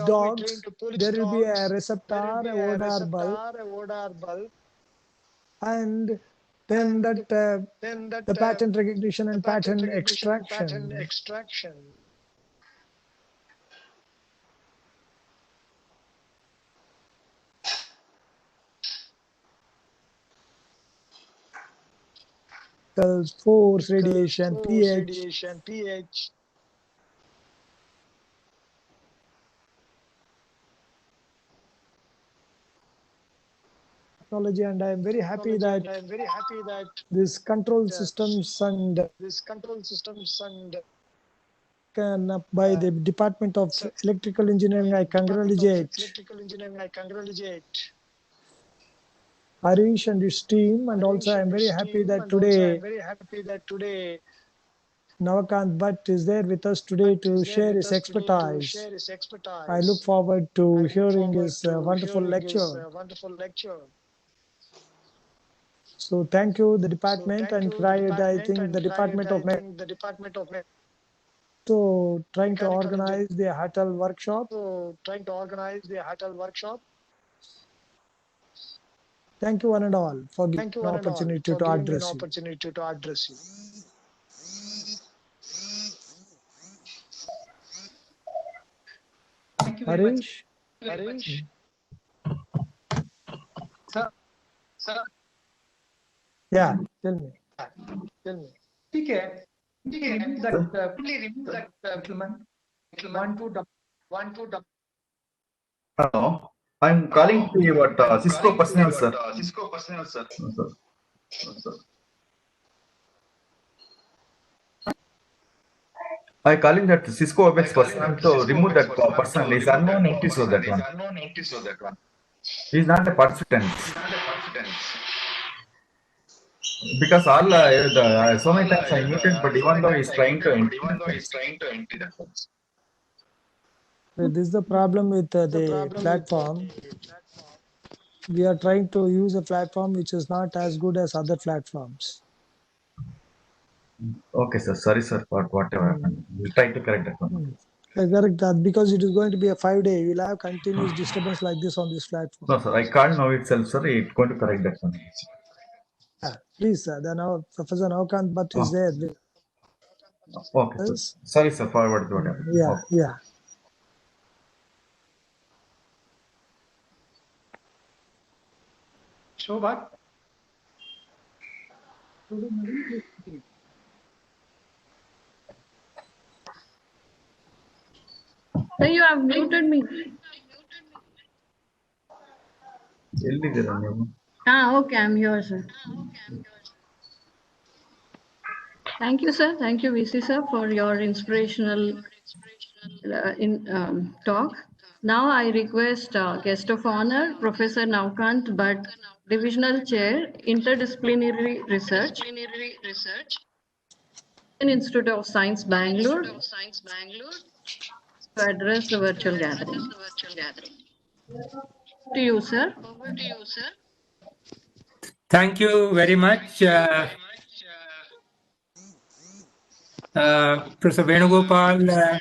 police dogs, there will be a receptor, a odor bulb, and then the pattern recognition and pattern extraction. Force, radiation, pH. Technology, and I am very happy that this control systems and by the Department of Electrical Engineering. I congratulate Harish and his team, and also I am very happy that today Navakant Bhatt is there with us today to share his expertise. I look forward to hearing his wonderful lecture. So thank you, the department, and I think the Department of so trying to organize the HATL workshop. Thank you one and all for giving an opportunity to address you. Thank you very much. Harish? Sir. Yeah, tell me. Okay. Remove that gentleman. Hello, I'm calling to you about Cisco personnel, sir. I'm calling that Cisco WebEx personnel to remove that person. Is unknown entries of that one. He's not a participant. Because all so many times I muted, but even though he's trying to enter that one. This is the problem with the platform. We are trying to use a platform which is not as good as other platforms. Okay, sir. Sorry, sir, for whatever happened. We'll try to correct that one. Correct that, because it is going to be a 5-day. You'll have continuous disturbance like this on this platform. No, sir. I called now itself, sir. It's going to correct that one. Please, sir. Then our Professor Navakant Bhatt is there. Okay, sir. Sorry, sir, for what happened. Yeah. Shobhat. So you have muted me. Okay, I'm here, sir. Thank you, sir. Thank you, VC sir, for your inspirational talk. Now I request guest of honor, Professor Navakant Bhatt, Divisional Chair, Interdisciplinary Research, Institute of Science, Bangalore, to address the virtual gathering. To you, sir. Thank you very much, Professor Venugopal,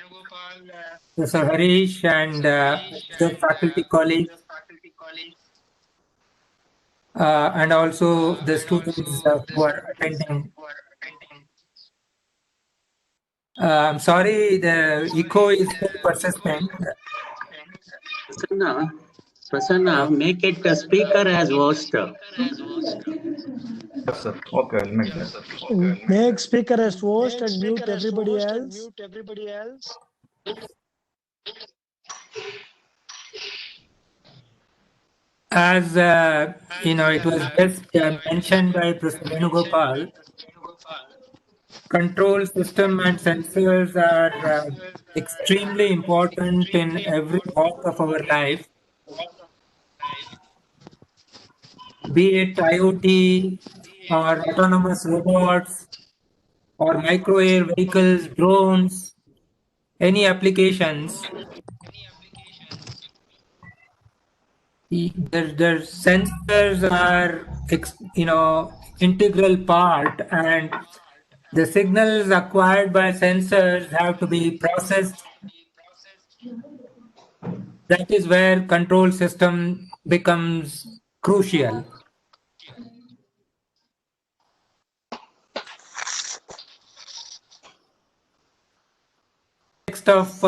Professor Harish, and the faculty colleagues, and also the students who are attending. I'm sorry, the echo is still persistent. Prasanna, make it a speaker as host. Yes, sir. Okay, I'll make that. Make speaker as host and mute everybody else. As it was just mentioned by Professor Venugopal, control system and sensors are extremely important in every walk of our life, be it IoT or autonomous robots or micro air vehicles, drones, any applications. Their sensors are integral part, and the signals acquired by sensors have to be processed that is where control system becomes crucial. Next of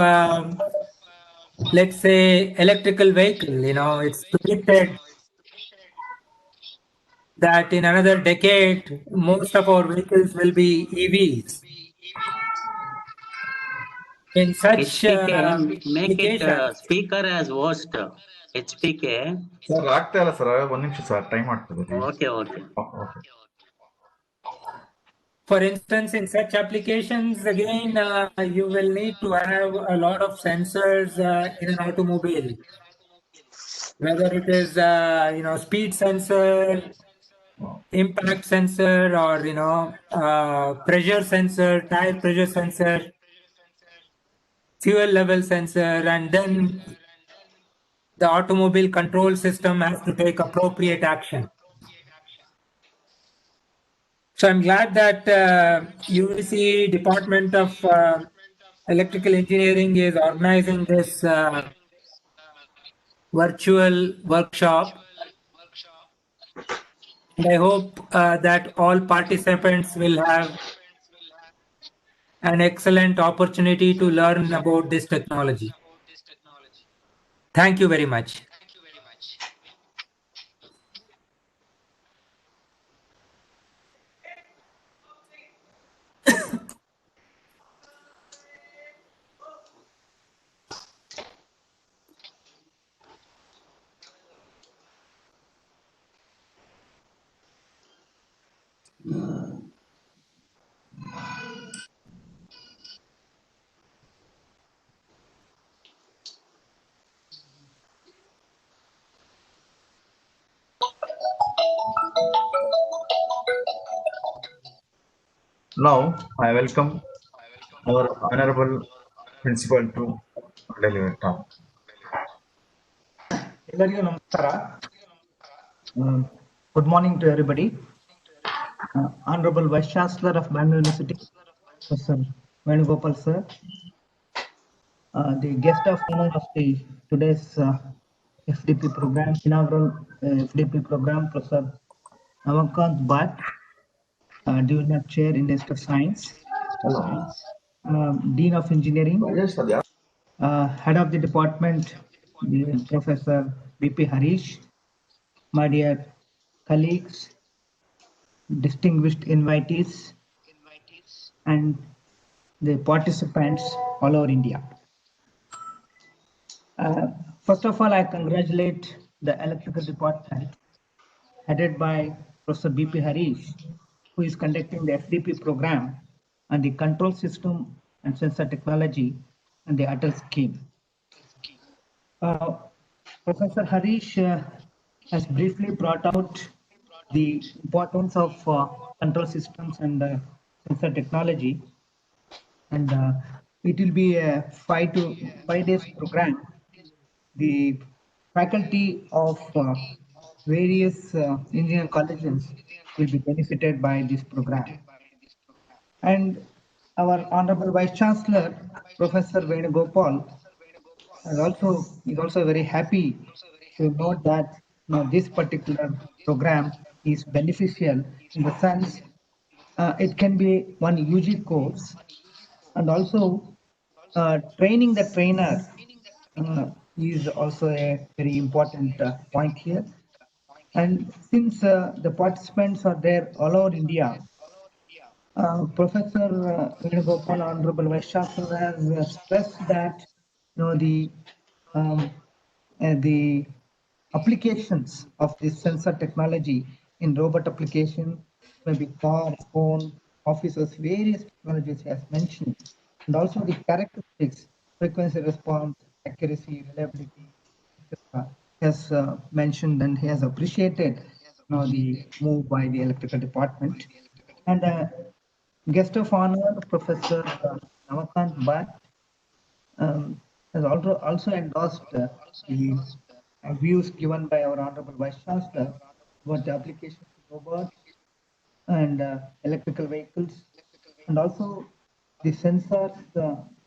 let's say electrical vehicle, it's predicted that in another decade most of our vehicles will be EVs. In such HPK, make it applications, speaker as host. HPK. Sir ಆಗ್ತಾ ಇಲ್ಲ sir, ಒಂದ್ ನಿಮಿಷ sir, time ಆಗ್ತದೆ. Okay, okay. Okay. for instance, in such applications, again, you will need to have a lot of sensors in an automobile, whether it is, speed sensor, impact sensor, or, pressure sensor, tire pressure sensor, fuel level sensor, and then the automobile control system has to take appropriate action. So I'm glad that UVC Department of Electrical Engineering is organizing this virtual workshop. And I hope that all participants will have an excellent opportunity to learn about this technology. Thank you very much. Now, I welcome our honorable principal to deliver talk. ಎಲ್ಲರಿಗೂ ನಮಸ್ಕಾರ. Good morning to everybody. Honorable Vice Chancellor of Bangalore University, Professor Venugopal sir. The guest of honor of today's FDP program, inaugural FDP program, Professor Namakant Bhatt, Divisional Chair in Institute of Science, Dean of Engineering, Head of the Department, Professor B.P. Harish, my dear colleagues, distinguished invitees, and the participants all over India. First of all, I congratulate the electrical department headed by Professor B.P. Harish, who is conducting the FDP program on the control system and sensor technology and the ATAL scheme. Professor Harish has briefly brought out the importance of control systems and sensor technology, and it will be a 5 days program. The faculty of various engineering colleges will be benefited by this program. And our Honorable Vice Chancellor, Professor Venugopal, is also very happy to note that this particular program is beneficial in the sense it can be one UG course, and also training the trainer is also a very important point here. And since the participants are there all over India, Professor Venugopal, Honorable Vice Chancellor, has stressed that the applications of this sensor technology in robot application, maybe car, phone, offices, various technologies he has mentioned, and also the characteristics, frequency response, accuracy, reliability, etc. has mentioned, and he has appreciated the move by the electrical department. And guest of honor, Professor Namakant Bhatt, has also endorsed the views given by our Honorable Vice Chancellor about the application of robots and electrical vehicles, and also the sensors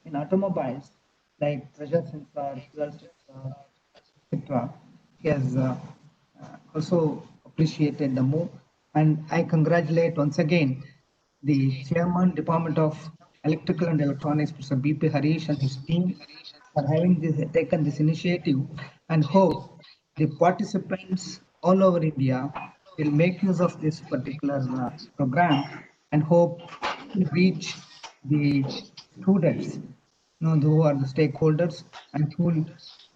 in automobiles like pressure sensor, fuel sensor, etc. He has also appreciated the move, and I congratulate once again the Chairman, Department of Electrical and Electronics, Mr. B.P. Harish and his team for having taken this initiative, and hope the participants all over India will make use of this particular program and hope to reach the students, who are the stakeholders, and who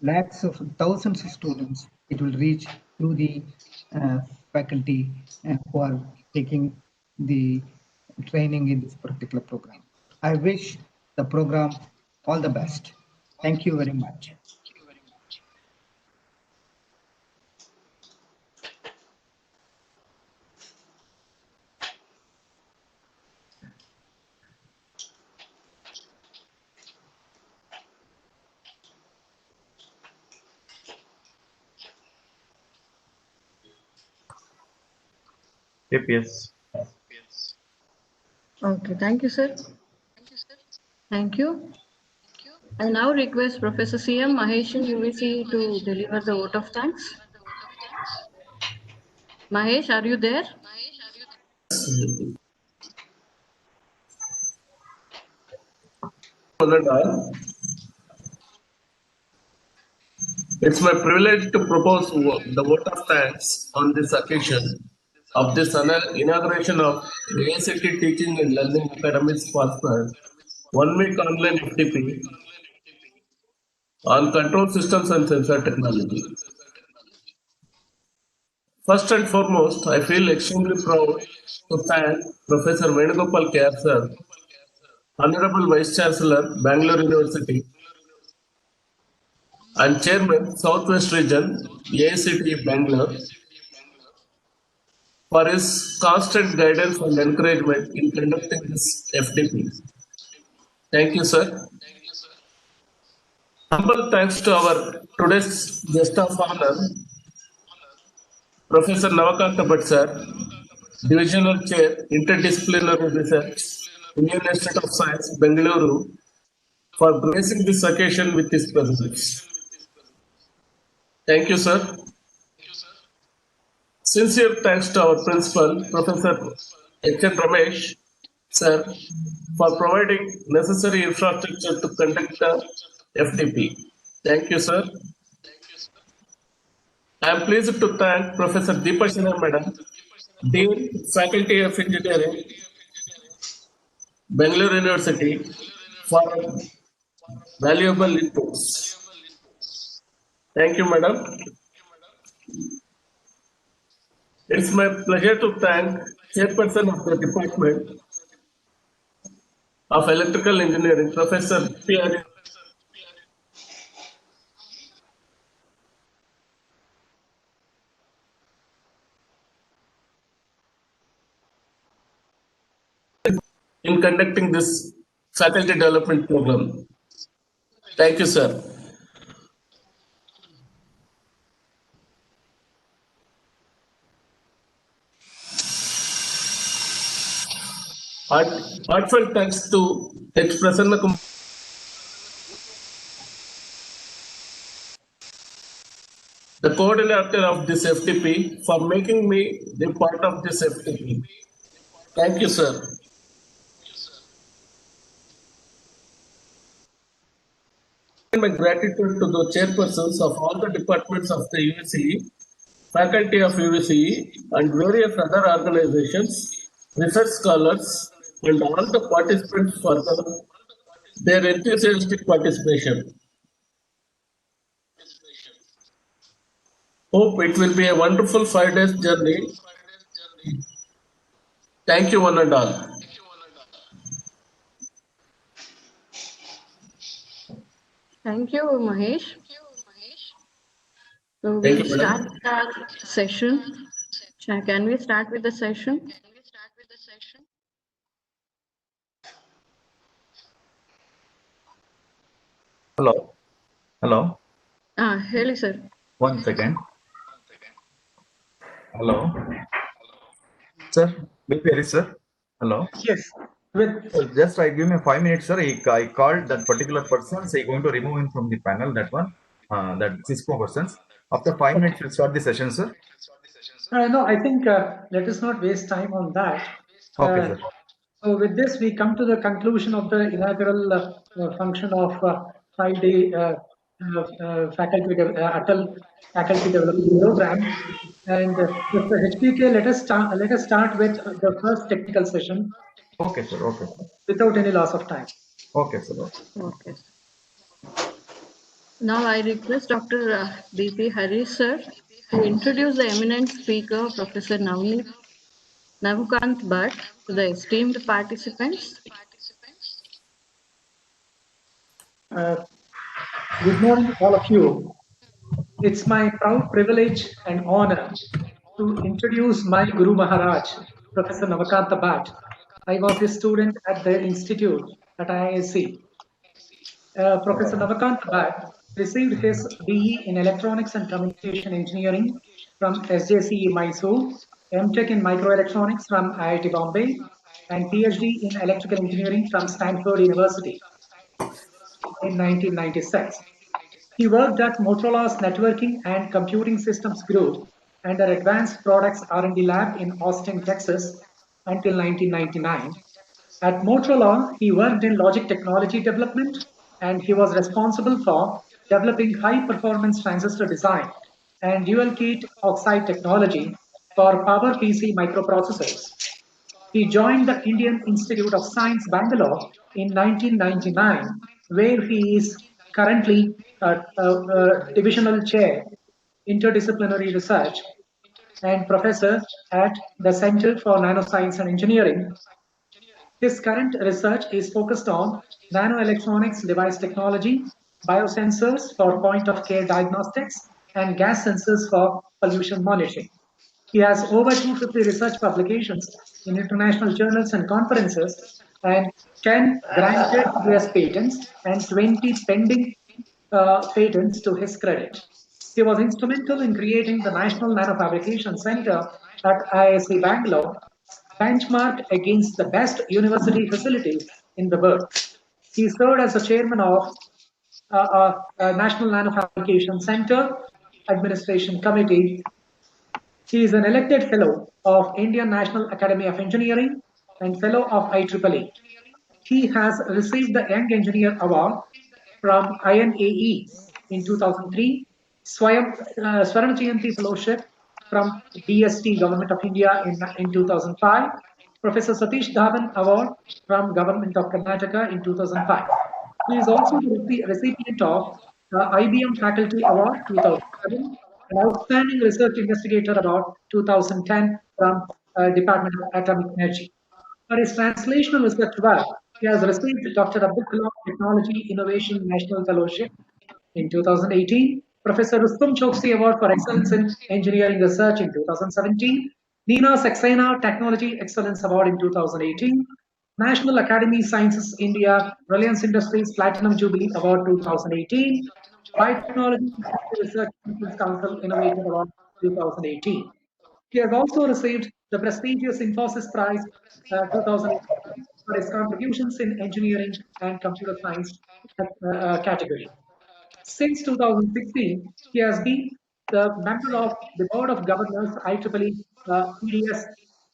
lakhs of thousands of students it will reach through the faculty who are taking the training in this particular program. I wish the program all the best. Thank you very much. APS. Okay, thank you, sir. Thank you. I now request Professor C.M. Mahesh UVC to deliver the vote of thanks. Mahesh, are you there? It's my privilege to propose the vote of thanks on this occasion of this inauguration of AICT Teaching and Learning Academies Partner 1 week online FTP on control systems and sensor technology. First and foremost, I feel extremely proud to thank Professor Venugopal K.R. Sir, Honorable Vice Chancellor, Bangalore University, and Chairman, Southwest Region, AICT Bangalore, for his constant guidance and encouragement in conducting this FTP. Thank you, sir. Humble thanks to our today's guest of honor, Professor Navakanta Bhatt, sir, Divisional Chair, Interdisciplinary Research, Indian Institute of Science, Bengaluru, for gracing this occasion with his presence. Thank you, sir. Sincere thanks to our principal, Professor H.N. Ramesh, sir, for providing necessary infrastructure to conduct the FTP. Thank you, sir. I am pleased to thank Professor Deepa Shana Madam, Dean, Faculty of Engineering, Bangalore University, for valuable inputs. Thank you, Madam. It's my pleasure to thank Chairperson of the Department of Electrical Engineering, Professor P.R. in conducting this faculty development program. Thank you, sir. Heartfelt thanks to H. Prasanna Kumar, the coordinator of this FTP, for making me the part of this FTP. Thank you, sir. My gratitude to the chairpersons of all the departments of the UVCE, faculty of UVCE, and various other organizations, research scholars, and all the participants for their enthusiastic participation. Hope it will be a wonderful 5 days journey. Thank you, one and all. Thank you, Mahesh. So Thank we'll you, madam. start our session. Can we start with the session? Hello. Hello. Heli, sir. 1 second. Hello. Sir, B.P. Harish, sir. Hello. Yes. Just give me 5 minutes, sir. I called that particular person. So I'm going to remove him from the panel. That one. that Cisco questions. After 5 minutes, we'll start the session, sir. No, I think let us not waste time on that. Okay, sir. So with this, we come to the conclusion of the inaugural function of 5-day Atal Faculty Development Program. And Mr. HPK, let us start with the first technical session. Okay, sir. Okay. Without any loss of time. Okay, sir. Okay. Now I request Dr. B.P. Harish sir to introduce the eminent speaker, Professor Navukant Bhatt, to the esteemed participants. Good morning, all of you. It's my proud privilege and honor to introduce my Guru Maharaj, Professor Navukant Bhatt. I was his student at the institute at IISc. Professor Navukant Bhatt received his BE in Electronics and Communication Engineering from SJCE Mysore, MTech in Microelectronics from IIT Bombay, and PhD in Electrical Engineering from Stanford University in 1996. He worked at Motorola's Networking and Computing Systems Group and their Advanced Products R&D Lab in Austin, Texas until 1999. At Motorola, he worked in logic technology development, and he was responsible for developing high-performance transistor design and dual-gate oxide technology for PowerPC microprocessors. He joined the Indian Institute of Science, Bangalore in 1999, where he is currently divisional chair, interdisciplinary research, and professor at the Center for Nanoscience and Engineering. His current research is focused on nanoelectronics device technology, biosensors for point-of-care diagnostics, and gas sensors for pollution monitoring. He has over 250 research publications in international journals and conferences, and 10 granted US patents and 20 pending patents to his credit. He was instrumental in creating the National Nanofabrication Center at IISc Bangalore, benchmarked against the best university facilities in the world. He served as the chairman of National Nanofabrication Center Administration Committee. He is an elected fellow of Indian National Academy of Engineering and fellow of IEEE. He has received the Young Engineer Award from INAE in 2003, Swarna Jayanti Fellowship from DST Government of India in 2005, Professor Satish Dhawan Award from Government of Karnataka in 2005. He is also the recipient of the IBM Faculty Award 2007, an Outstanding Research Investigator Award 2010 from Department of Atomic Energy. For his translational research work, he has received Dr. Abdul Kalam Technology Innovation National Fellowship in 2018, Professor Rustam Choksi Award for Excellence in Engineering Research in 2017, Nina Saxena Technology Excellence Award in 2018, National Academy Sciences India Reliance Industries Platinum Jubilee Award 2018, Biotechnology Research Council Innovator Award 2018. He has also received the prestigious Infosys Prize 2018 for his contributions in engineering and computer science category. Since 2016, he has been the member of the Board of Governors IEEE EDS.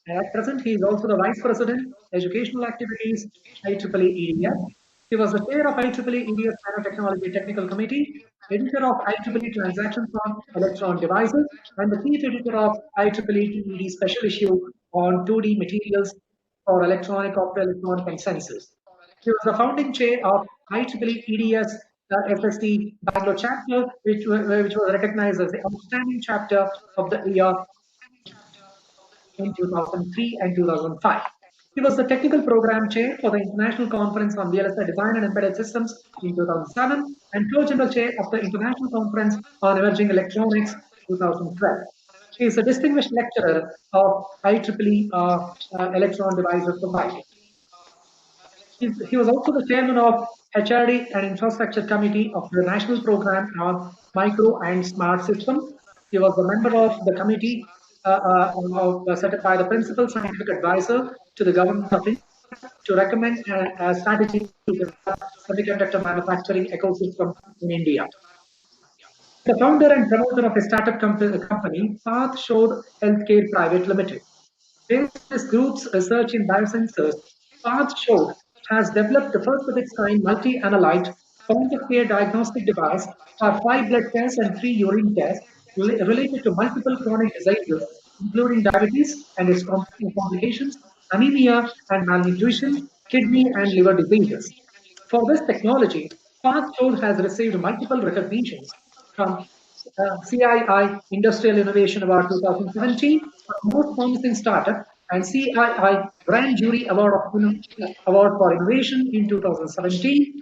At present, he is also the Vice President, Educational Activities, IEEE EDS. He was the chair of IEEE EDS Nanotechnology Technical Committee, editor of IEEE Transactions on Electron Devices, and the chief editor of IEEE TED Special Issue on 2D Materials for Electronic, Optoelectronic, and Sensors. He was the founding chair of IEEE EDS FSD Bangalore chapter, which was recognized as the outstanding chapter of the year in 2003 and 2005. He was the technical program chair for the International Conference on VLSI Design and Embedded Systems in 2007 and co-general chair of the International Conference on Emerging Electronics 2012. He is a distinguished lecturer of IEEE Electron Devices Society. He was also the chairman of HRD and Infrastructure Committee of the National Program on Micro and Smart Systems. He was a member of the committee set up by the Principal Scientific Advisor to the Government of India to recommend a strategy to the semiconductor manufacturing ecosystem in India. The founder and promoter of a startup company, Path Shode Healthcare Private Limited. Based on this group's research in biosensors, Path Shode has developed the first of its kind multi-analyte point-of-care diagnostic device for 5 blood tests and 3 urine tests related to multiple chronic diseases, including diabetes and its complications, anemia and malnutrition, kidney and liver diseases. For this technology, PathShode has received multiple recognitions from CII Industrial Innovation Award 2017 for Most Promising Startup and CII Grand Jury Award for Innovation in 2017.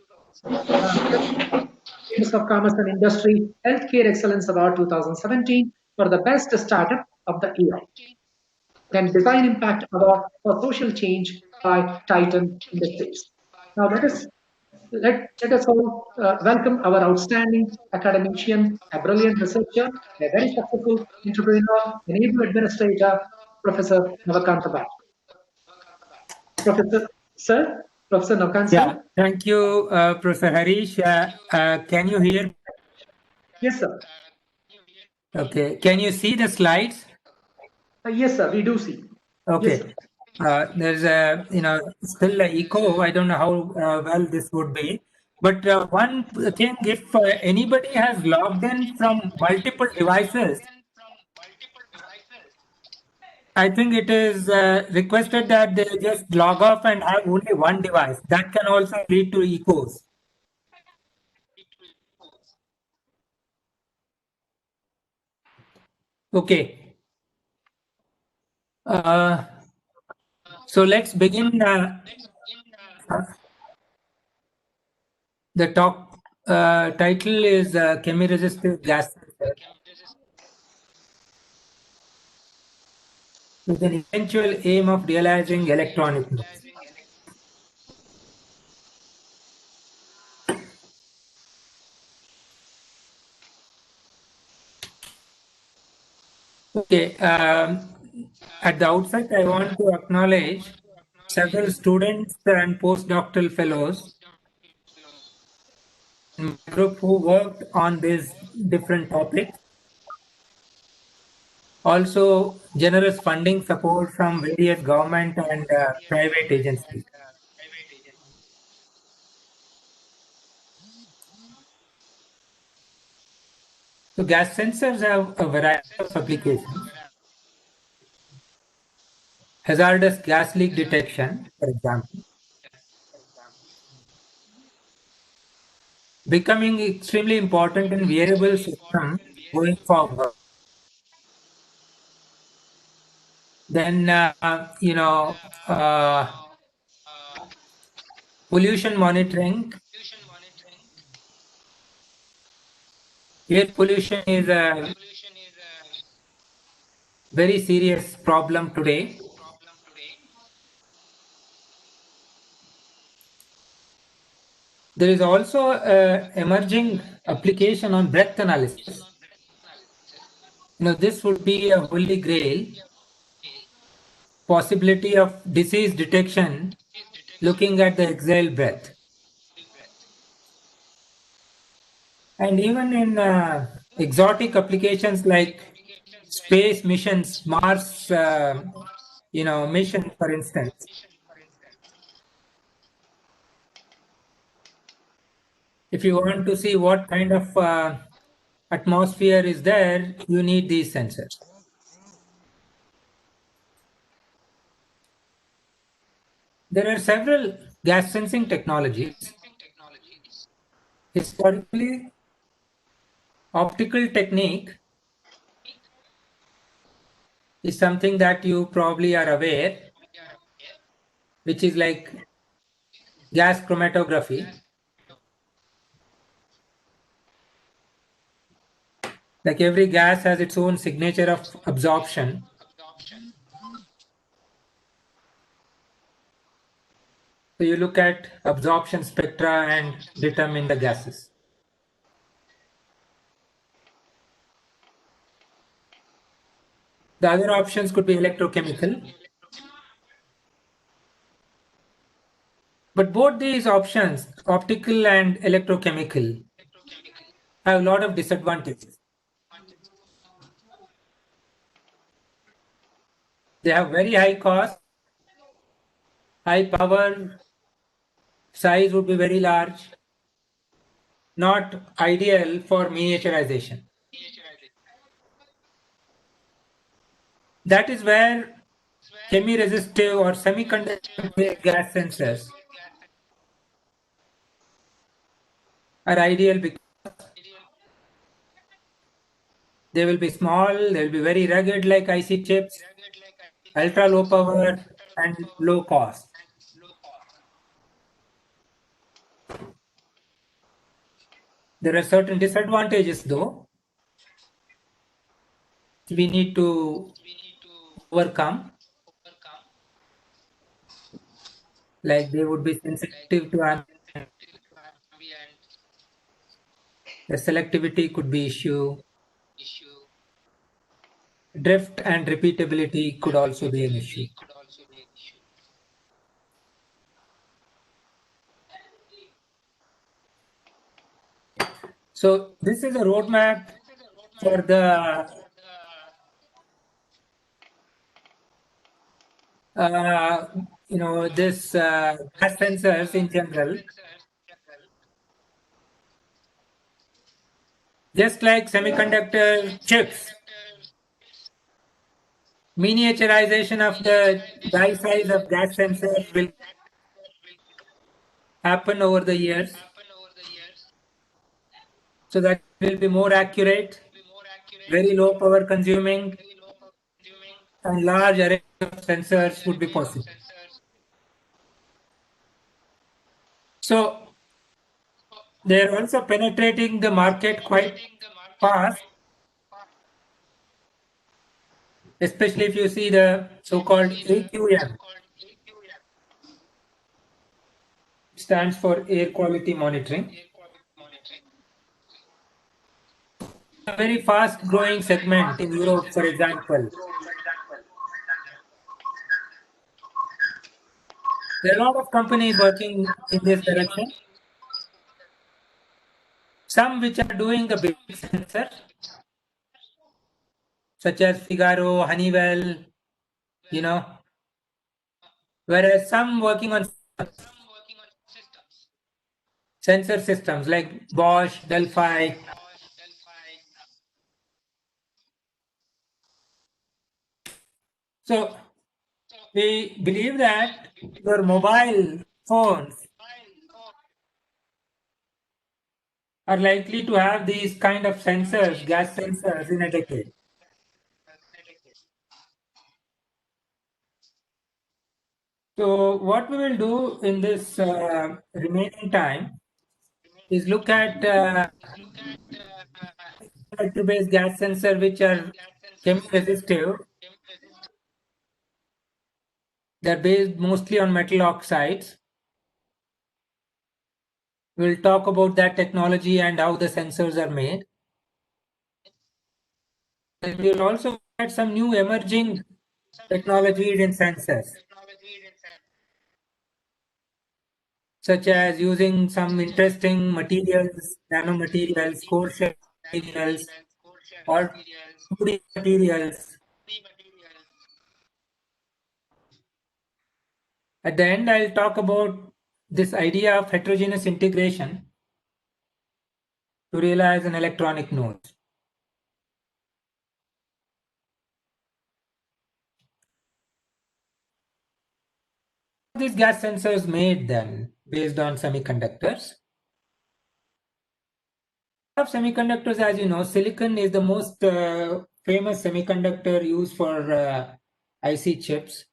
Chambers of Commerce and Industry Healthcare Excellence Award 2017 for the Best Startup of the Year. Then Design Impact Award for Social Change by Titan Industries. Now let us all welcome our outstanding academician, a brilliant researcher, a very successful entrepreneur, an able administrator, Professor Navakanta Bhatt. Professor Navakanta. Yeah, thank you, Professor Harish. Can you hear? Yes, sir. Okay. Can you see the slides? Yes, sir. We do see. Okay. Yes, there's a still an echo. I don't know how well this would be. But one thing, if anybody has logged in from multiple devices, I think it is requested that they just log off and have only one device. That can also lead to echoes. Okay. So let's begin. The talk title is chemiresistive gas sensor with an eventual aim of realizing electronic noise. Okay, at the outset, I want to acknowledge several students and postdoctoral fellows in my group who worked on these different topics. Also, generous funding support from various government and private agencies. So gas sensors have a variety of applications. Hazardous gas leak detection, for example, becoming extremely important in wearable systems going forward. Then, pollution monitoring. Air pollution is a very serious problem today. There is also an emerging application on breath analysis. This would be a holy grail. Possibility of disease detection looking at the exhaled breath. And even in exotic applications like space missions, Mars, mission, for instance. If you want to see what kind of atmosphere is there, you need these sensors. There are several gas sensing technologies. Historically, optical technique is something that you probably are aware, which is like gas chromatography. Like every gas has its own signature of absorption. So you look at absorption spectra and determine the gases. The other options could be electrochemical. But both these options, optical and electrochemical, have a lot of disadvantages. They have very high cost, high power, size would be very large, not ideal for miniaturization. That is where semi-resistive or semiconductor gas sensors are ideal because they will be small, they will be very rugged like IC chips, ultra low power and low cost. There are certain disadvantages though we need to overcome, like they would be sensitive to ambient, the selectivity could be issue, drift and repeatability could also be an issue. So this is a roadmap for the this gas sensors in general. Just like semiconductor chips, miniaturization of the die size of gas sensors will happen over the years, so that will be more accurate, very low power consuming, and large array of sensors would be possible. So they are also penetrating the market quite fast, especially if you see the so-called AQM. It stands for air quality monitoring. A very fast growing segment in Europe, for example. There are a lot of companies working in this direction. Some which are doing the basic sensor, such as Figaro, Honeywell, whereas some working on sensor systems like Bosch, Delphi. So we believe that your mobile phones are likely to have these kind of sensors, gas sensors, in a decade. So what we will do in this remaining time is look at electro-based gas sensor which are chemi-resistive. They're based mostly on metal oxides. We'll talk about that technology and how the sensors are made. And we'll also add some new emerging technologies in sensors, such as using some interesting materials, nanomaterials, core shell materials, or 2D materials. At the end, I'll talk about this idea of heterogeneous integration to realize an electronic node. These gas sensors made then based on semiconductors. Of semiconductors, as you know, silicon is the most famous semiconductor used for IC chips.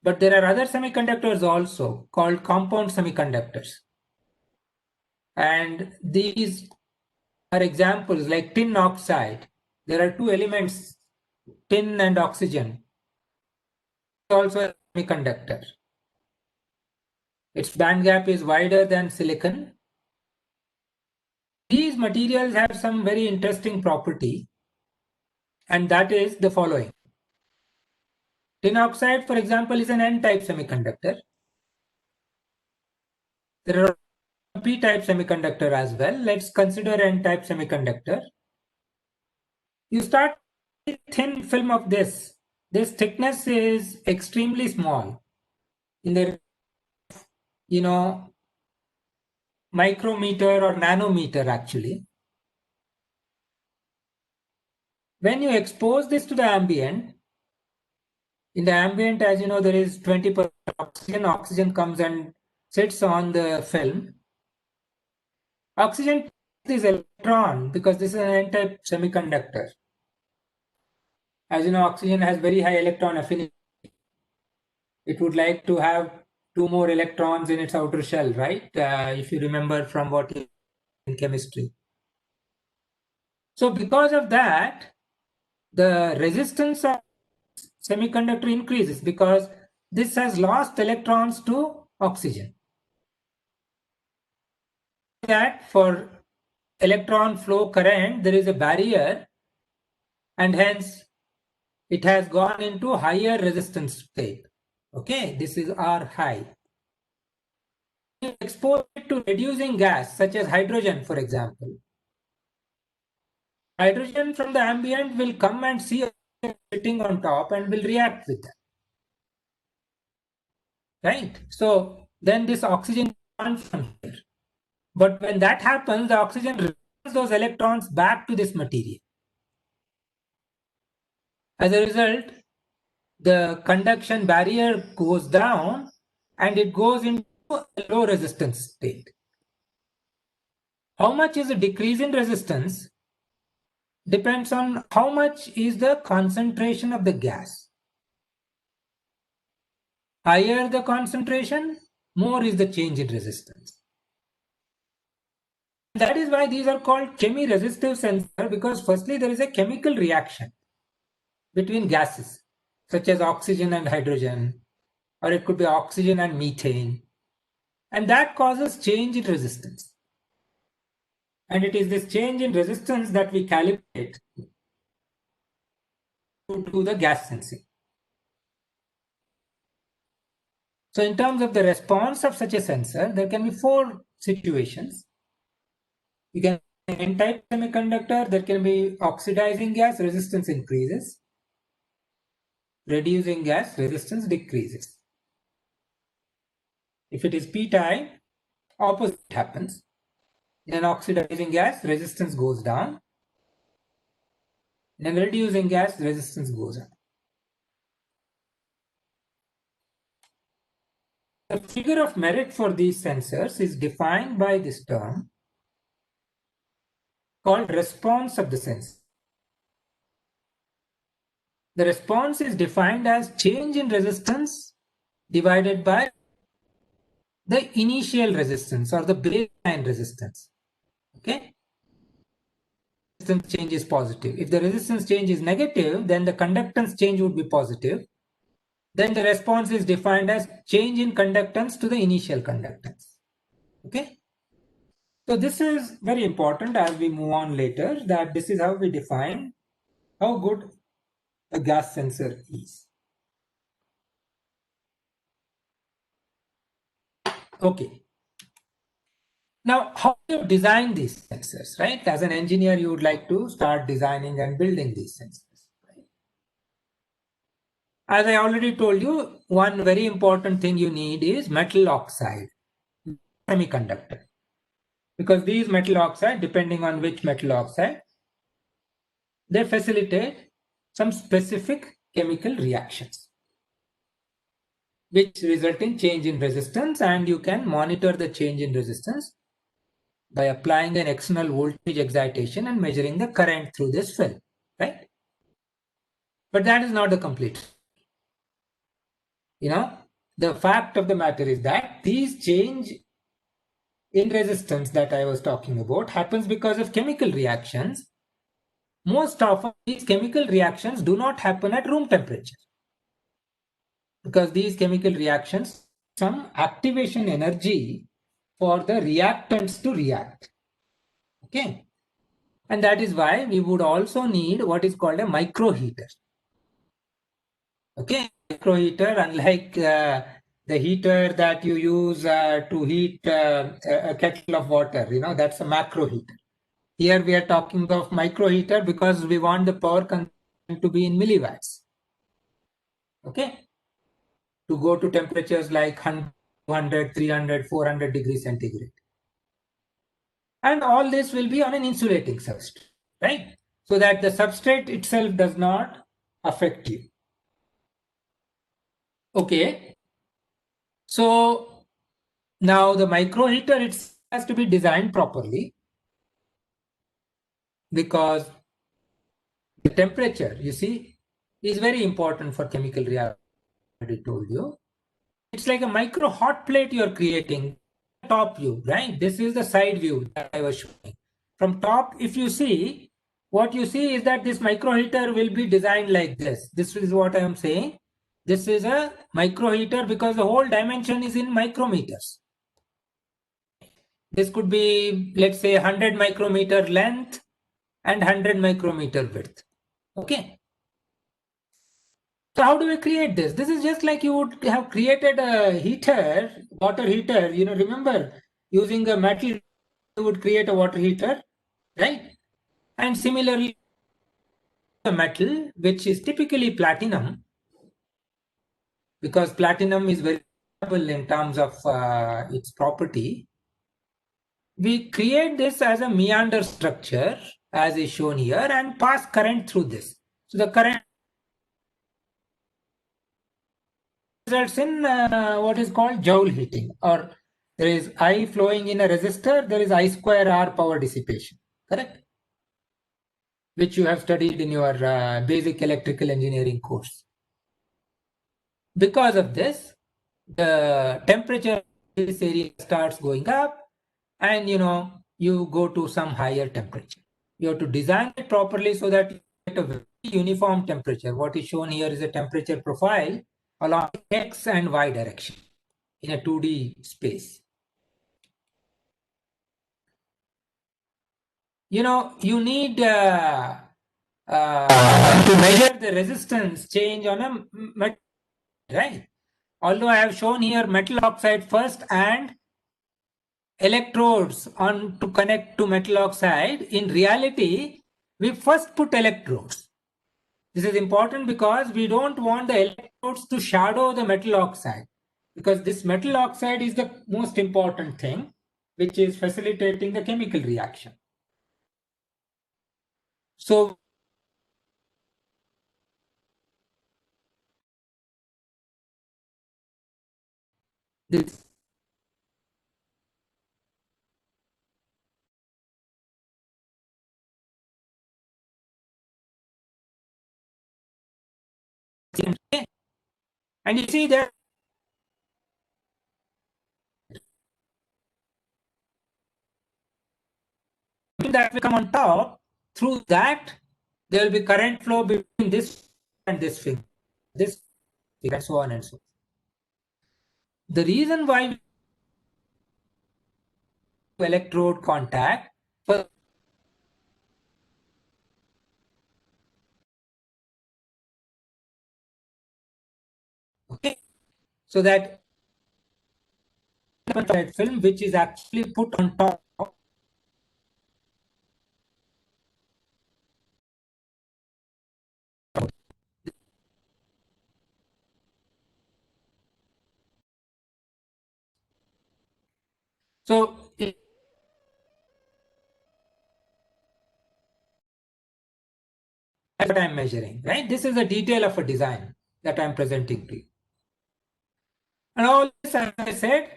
But there are other semiconductors also called compound semiconductors. And these are examples like tin oxide. There are two elements, tin and oxygen. It's also a semiconductor. Its band gap is wider than silicon. These materials have some very interesting property, and that is the following. Tin oxide, for example, is an N-type semiconductor. There are P-type semiconductor as well. Let's consider N-type semiconductor. You start with a thin film of this. This thickness is extremely small. In the, micrometer or nanometer actually. When you expose this to the ambient, in the ambient, as you know, there is 20% oxygen. Oxygen comes and sits on the film. Oxygen is electron because this is an N-type semiconductor. As you know, oxygen has very high electron affinity. It would like to have 2 more electrons in its outer shell, right? If you remember from what in chemistry. So because of that, the resistance of semiconductor increases because this has lost electrons to oxygen. That for electron flow current, there is a barrier, and hence it has gone into higher resistance state. Okay, this is R high. You expose it to reducing gas such as hydrogen, for example. Hydrogen from the ambient will come and see sitting on top and will react with that. Right? So then this oxygen comes from here. But when that happens, the oxygen returns those electrons back to this material. As a result, the conduction barrier goes down and it goes into a low resistance state. How much is a decrease in resistance depends on how much is the concentration of the gas. Higher the concentration, more is the change in resistance. That is why these are called chemi-resistive sensors, because firstly there is a chemical reaction between gases such as oxygen and hydrogen, or it could be oxygen and methane, and that causes change in resistance. And it is this change in resistance that we calibrate to do the gas sensing. So in terms of the response of such a sensor, there can be 4 situations. You can N-type semiconductor, there can be oxidizing gas, resistance increases. Reducing gas, resistance decreases. If it is P-type, opposite happens. In an oxidizing gas, resistance goes down. In a reducing gas, resistance goes up. The figure of merit for these sensors is defined by this term called response of the sensor. The response is defined as change in resistance divided by the initial resistance or the baseline resistance. Okay? Resistance change is positive. If the resistance change is negative, then the conductance change would be positive. Then the response is defined as change in conductance to the initial conductance. Okay? So this is very important as we move on later, that this is how we define how good a gas sensor is. Okay. Now, how do you design these sensors, right? As an engineer, you would like to start designing and building these sensors. Right? As I already told you, one very important thing you need is metal oxide semiconductor. Because these metal oxide, depending on which metal oxide, they facilitate some specific chemical reactions, which result in change in resistance, and you can monitor the change in resistance by applying an external voltage excitation and measuring the current through this film, right? But that is not the complete. The fact of the matter is that these change in resistance that I was talking about happens because of chemical reactions. Most often these chemical reactions do not happen at room temperature, because these chemical reactions some activation energy for the reactants to react. Okay, and that is why we would also need what is called a microheater. Okay, microheater, unlike the heater that you use to heat a kettle of water, that's a macro heater. Here we are talking of micro heater because we want the power consumption to be in milliwatts. Okay, to go to temperatures like 100, 300, 400 degrees centigrade. And all this will be on an insulating substrate, right? So that the substrate itself does not affect you. Okay. So now the micro heater, it has to be designed properly because the temperature, you see, is very important for chemical reaction. I told you. It's like a micro hot plate you're creating. Top view, right? This is the side view that I was showing. From top, if you see, what you see is that this micro heater will be designed like this. This is what I am saying. This is a micro heater because the whole dimension is in micrometers. This could be, let's say, 100 micrometer length and 100 micrometer width. Okay. So how do we create this? This is just like you would have created a heater, water heater. Remember using a metal, you would create a water heater, right? And similarly, a metal, which is typically platinum, because platinum is very valuable in terms of its property. We create this as a meander structure, as is shown here, and pass current through this. So the current results in what is called Joule heating, or there is I flowing in a resistor, there is I square R power dissipation, correct? Which you have studied in your basic electrical engineering course. Because of this, the temperature in this area starts going up, and you go to some higher temperature. You have to design it properly so that you get a very uniform temperature. What is shown here is a temperature profile along X and Y direction in a 2D space. You need to measure the resistance change on a metal, right? Although I have shown here metal oxide first and electrodes on to connect to metal oxide, in reality, we first put electrodes. This is important because we don't want the electrodes to shadow the metal oxide, because this metal oxide is the most important thing, which is facilitating the chemical reaction. So this and you see that will come on top. Through that, there will be current flow between this and this figure, this figure, and so on and so on. The reason why we electrode contact for okay, so that film, which is actually put on top so that's what I'm measuring, right? This is a detail of a design that I'm presenting to you. And all this, as I said,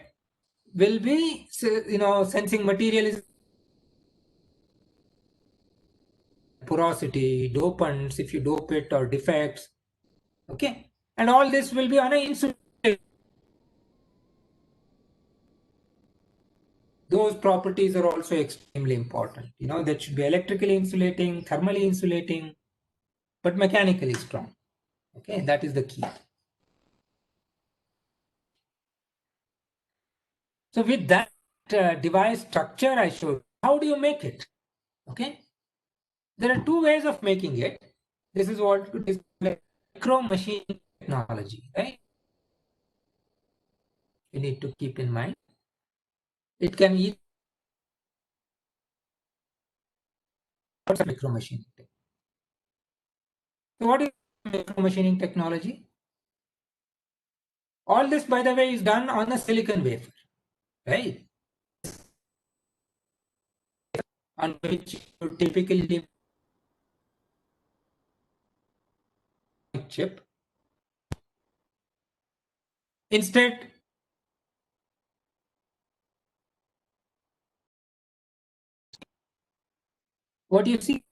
will be, sensing material is porosity, dopants, if you dope it, or defects, okay? And all this will be on an insulator. Those properties are also extremely important. That should be electrically insulating, thermally insulating, but mechanically strong. Okay, that is the key. So with that device structure I showed, how do you make it? Okay, there are two ways of making it. This is what is micro machine technology, right? you need to keep in mind. It can either micro machining. So what is micro machining technology? All this, by the way, is done on a silicon wafer, right? On which you typically chip. Instead, what you see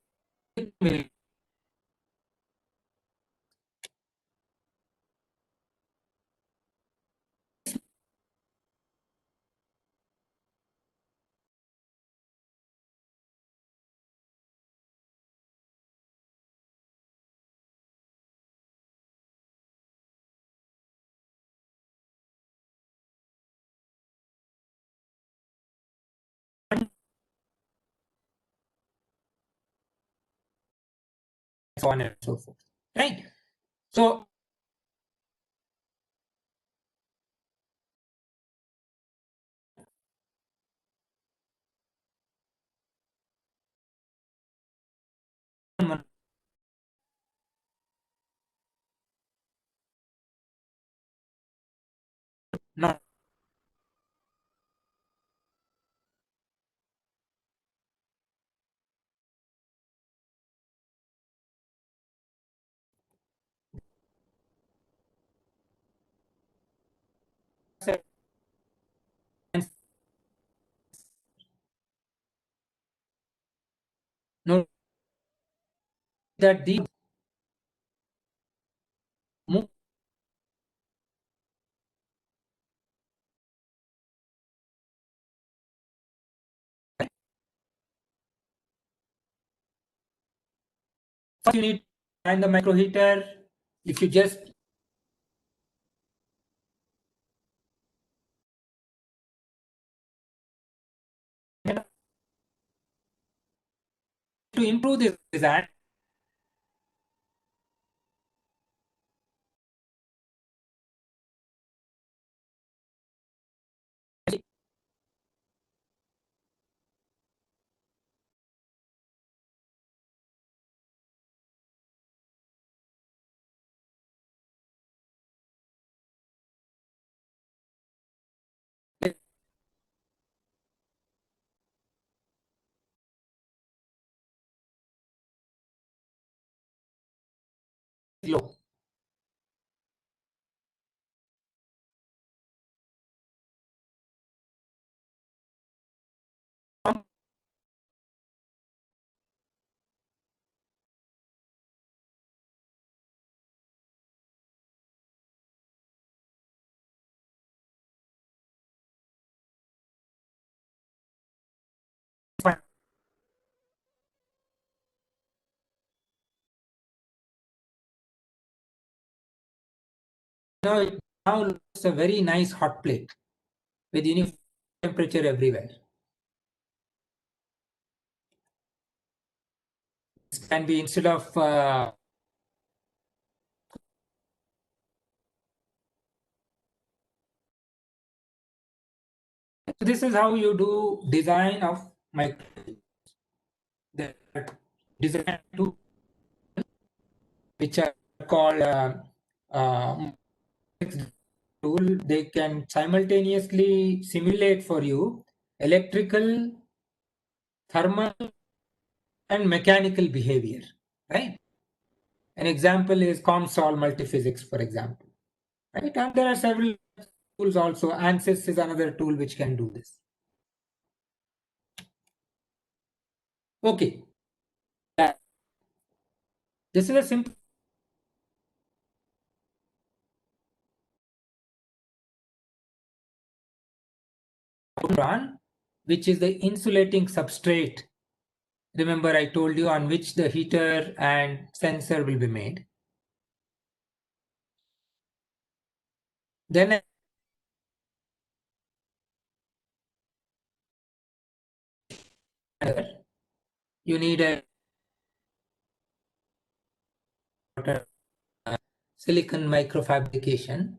so on and so forth, right? So not no that the first you need to find the micro heater. If you just to improve this design, low. Now it now looks a very nice hot plate with uniform temperature everywhere. This can be instead of so this is how you do design of micro. The design tool which are called tool. They can simultaneously simulate for you electrical, thermal, and mechanical behavior, right? An example is COMSOL multiphysics, for example, right? And there are several tools also. ANSYS is another tool which can do this. Okay. This is a simple run, which is the insulating substrate. Remember, I told you on which the heater and sensor will be made. Then you need a silicon microfabrication.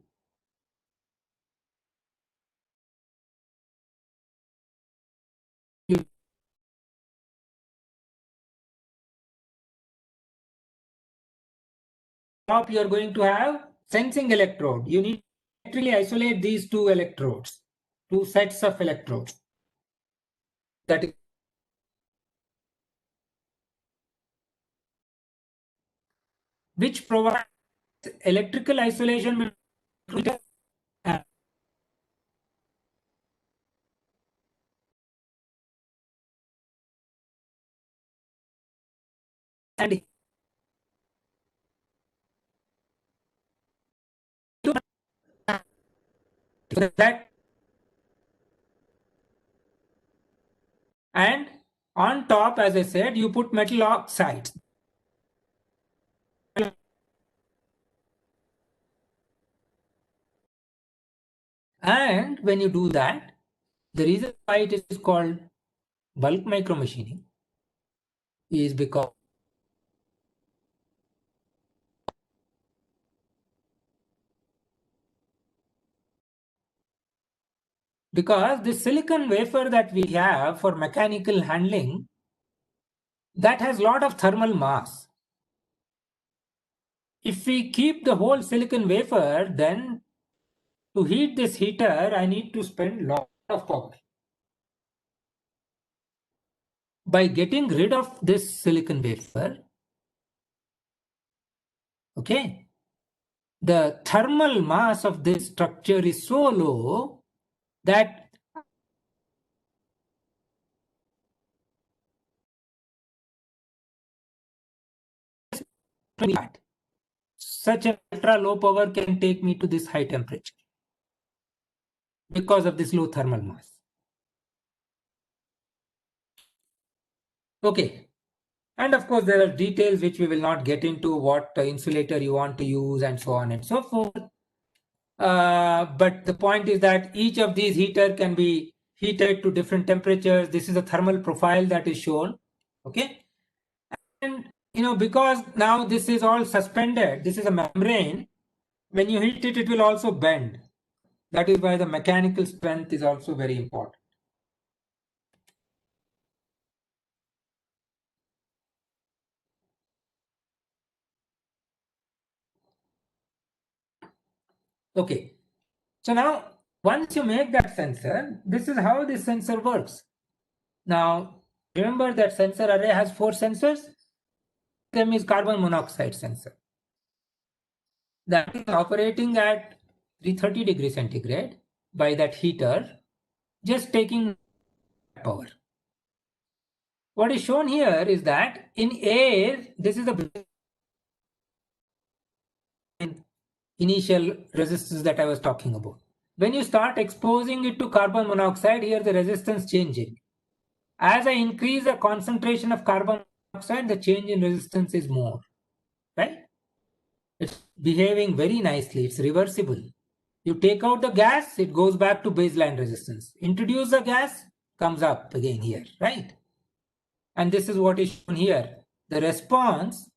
top you are going to have sensing electrode. You need to electrically isolate these two electrodes, two sets of electrodes. That is which provides electrical isolation between and that, and on top, as I said, you put metal oxides. And when you do that, the reason why it is called bulk micromachining is because the silicon wafer that we have for mechanical handling, that has a lot of thermal mass. If we keep the whole silicon wafer, then to heat this heater, I need to spend a lot of power. By getting rid of this silicon wafer, okay, the thermal mass of this structure is so low that such an ultra low power can take me to this high temperature because of this low thermal mass. Okay. And of course, there are details which we will not get into, what insulator you want to use and so on and so forth. But the point is that each of these heater can be heated to different temperatures. This is a thermal profile that is shown. Okay. And because now this is all suspended, this is a membrane. When you heat it, it will also bend. That is why the mechanical strength is also very important. Okay. So now, once you make that sensor, this is how this sensor works. Now, remember that sensor array has 4 sensors. Them is carbon monoxide sensor. That is operating at 330 degrees centigrade by that heater, just taking power. What is shown here is that in air, this is the initial resistance that I was talking about. When you start exposing it to carbon monoxide, here the resistance changing. As I increase the concentration of carbon monoxide, the change in resistance is more, right? It's behaving very nicely. It's reversible. You take out the gas, it goes back to baseline resistance. Introduce the gas, comes up again here, right? And this is what is shown here. The response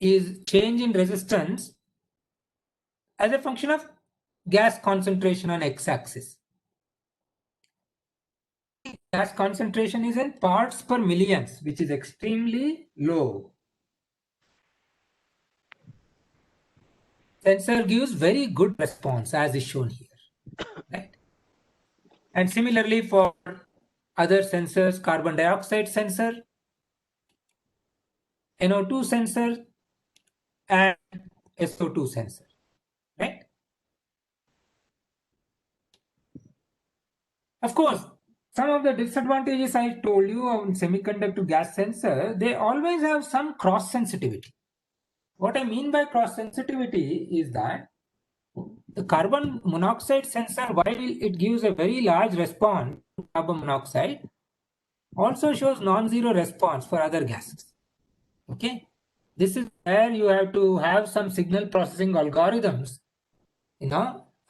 is change in resistance as a function of gas concentration on x-axis. Gas concentration is in parts per millions, which is extremely low. Sensor gives very good response as is shown here, right? And similarly for other sensors, carbon dioxide sensor, NO2 sensor, and SO2 sensor, right? Of course, some of the disadvantages I told you on semiconductor gas sensor, they always have some cross sensitivity. What I mean by cross sensitivity is that the carbon monoxide sensor, while it gives a very large response to carbon monoxide, also shows non-zero response for other gases. Okay, this is where you have to have some signal processing algorithms,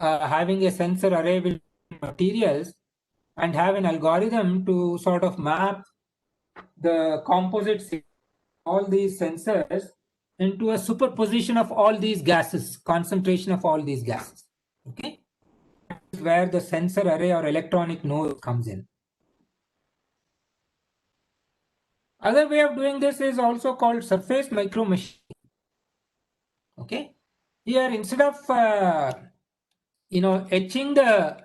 having a sensor array with materials and have an algorithm to sort of map the composites, all these sensors into a superposition of all these gases, concentration of all these gases. Okay, that is where the sensor array or electronic node comes in. Other way of doing this is also called surface micromachining. Okay, here instead of etching the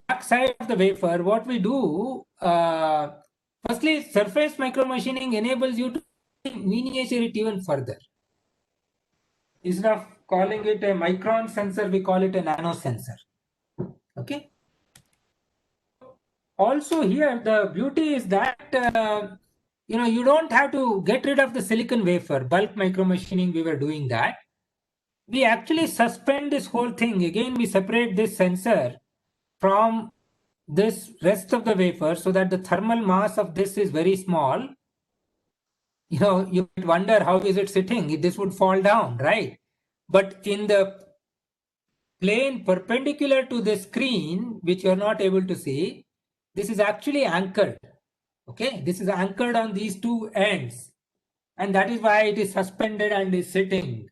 back side of the wafer, what we do, firstly, surface micromachining enables you to miniature it even further. Instead of calling it a micron sensor, we call it a nano sensor. Okay. Also here, the beauty is that, you don't have to get rid of the silicon wafer. Bulk micromachining, we were doing that. We actually suspend this whole thing. Again, we separate this sensor from this rest of the wafer so that the thermal mass of this is very small. You wonder how is it sitting? This would fall down, right? But in the plane perpendicular to the screen, which you're not able to see, this is actually anchored. Okay, this is anchored on these two ends. And that is why it is suspended and is sitting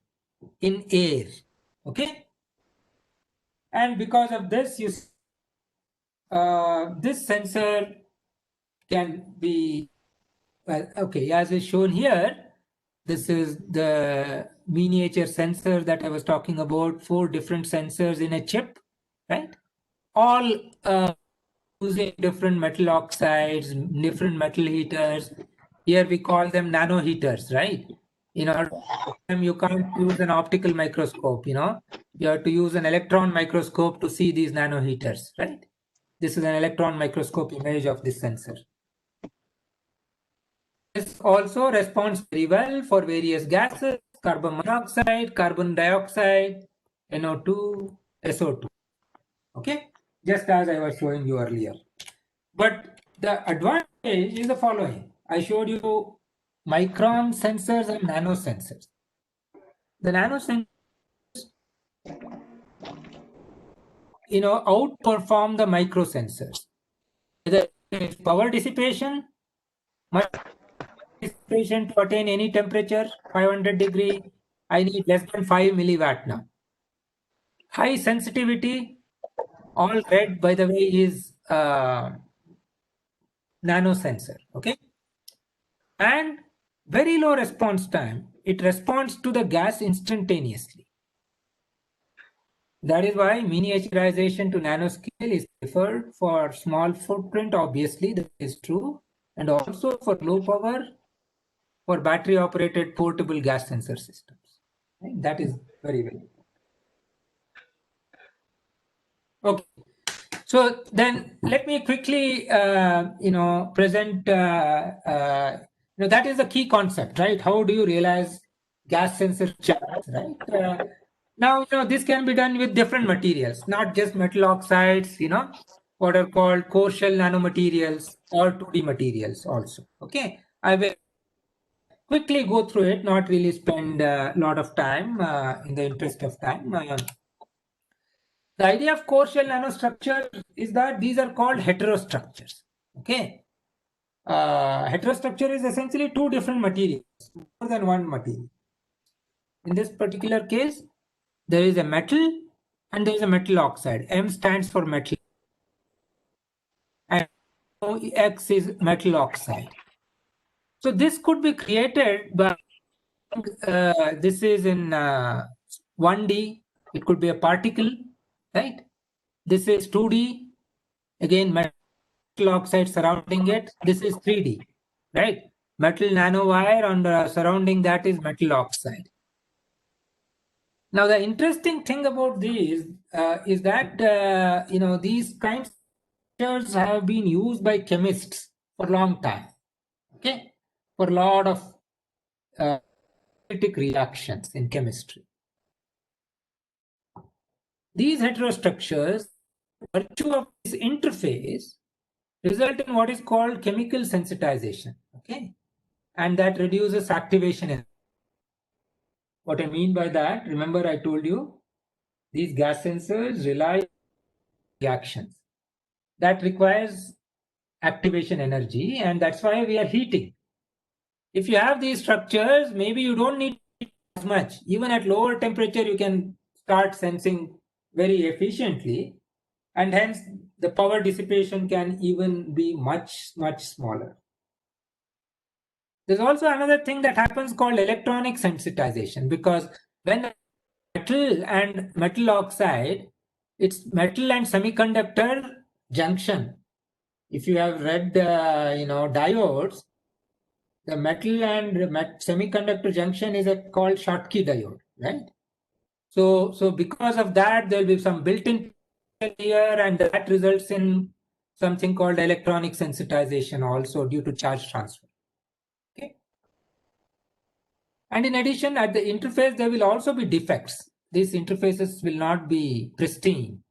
in air. Okay. And because of this, this sensor can be, well, okay, as is shown here, this is the miniature sensor that I was talking about, 4 different sensors in a chip, right? All using different metal oxides, different metal heaters. Here we call them nano heaters, right? You can't use an optical microscope, you have to use an electron microscope to see these nano heaters, right? This is an electron microscope image of this sensor. This also responds very well for various gases, carbon monoxide, carbon dioxide, NO2, SO2. Okay, just as I was showing you earlier. But the advantage is the following. I showed you micron sensors and nano sensors. The nano sensors, outperform the micro sensors. Whether it's power dissipation, to attain any temperature, 500 degree, I need less than 5 milliwatt now. High sensitivity, all red, by the way, is nano sensor. Okay. And very low response time. It responds to the gas instantaneously. That is why miniaturization to nanoscale is preferred for small footprint. Obviously, that is true. And also for low power, for battery operated portable gas sensor systems. Right? That is very, very important. Okay. So then let me quickly, present, that is the key concept, right? How do you realize gas sensor charge, right? Now, this can be done with different materials, not just metal oxides, what are called core shell nanomaterials or 2D materials also. Okay. I will quickly go through it, not really spend a lot of time in the interest of time. The idea of core shell nanostructure is that these are called heterostructures. Okay. Heterostructure is essentially 2 different materials, more than one material. In this particular case, there is a metal and there is a metal oxide. M stands for metal and X is metal oxide. So this could be created by, this is in 1D, it could be a particle, right? This is 2D, again metal oxide surrounding it. This is 3D, right? Metal nanowire and surrounding that is metal oxide. Now the interesting thing about these is that these kinds of structures have been used by chemists for a long time. Okay, for a lot of catalytic reactions in chemistry. These heterostructures, by virtue of this interface, result in what is called chemical sensitization. Okay, and that reduces activation energy. What I mean by that, remember I told you, these gas sensors rely on reactions. That requires activation energy, and that's why we are heating. If you have these structures, maybe you don't need as much. Even at lower temperature, you can start sensing very efficiently, and hence the power dissipation can even be much, much smaller. There's also another thing that happens called electronic sensitization, because when metal and metal oxide, it's metal and semiconductor junction. If you have read diodes, the metal and semiconductor junction is called Schottky diode, right? So because of that, there will be some built-in here, and that results in something called electronic sensitization also due to charge transfer. Okay. And in addition, at the interface, there will also be defects. These interfaces will not be pristine.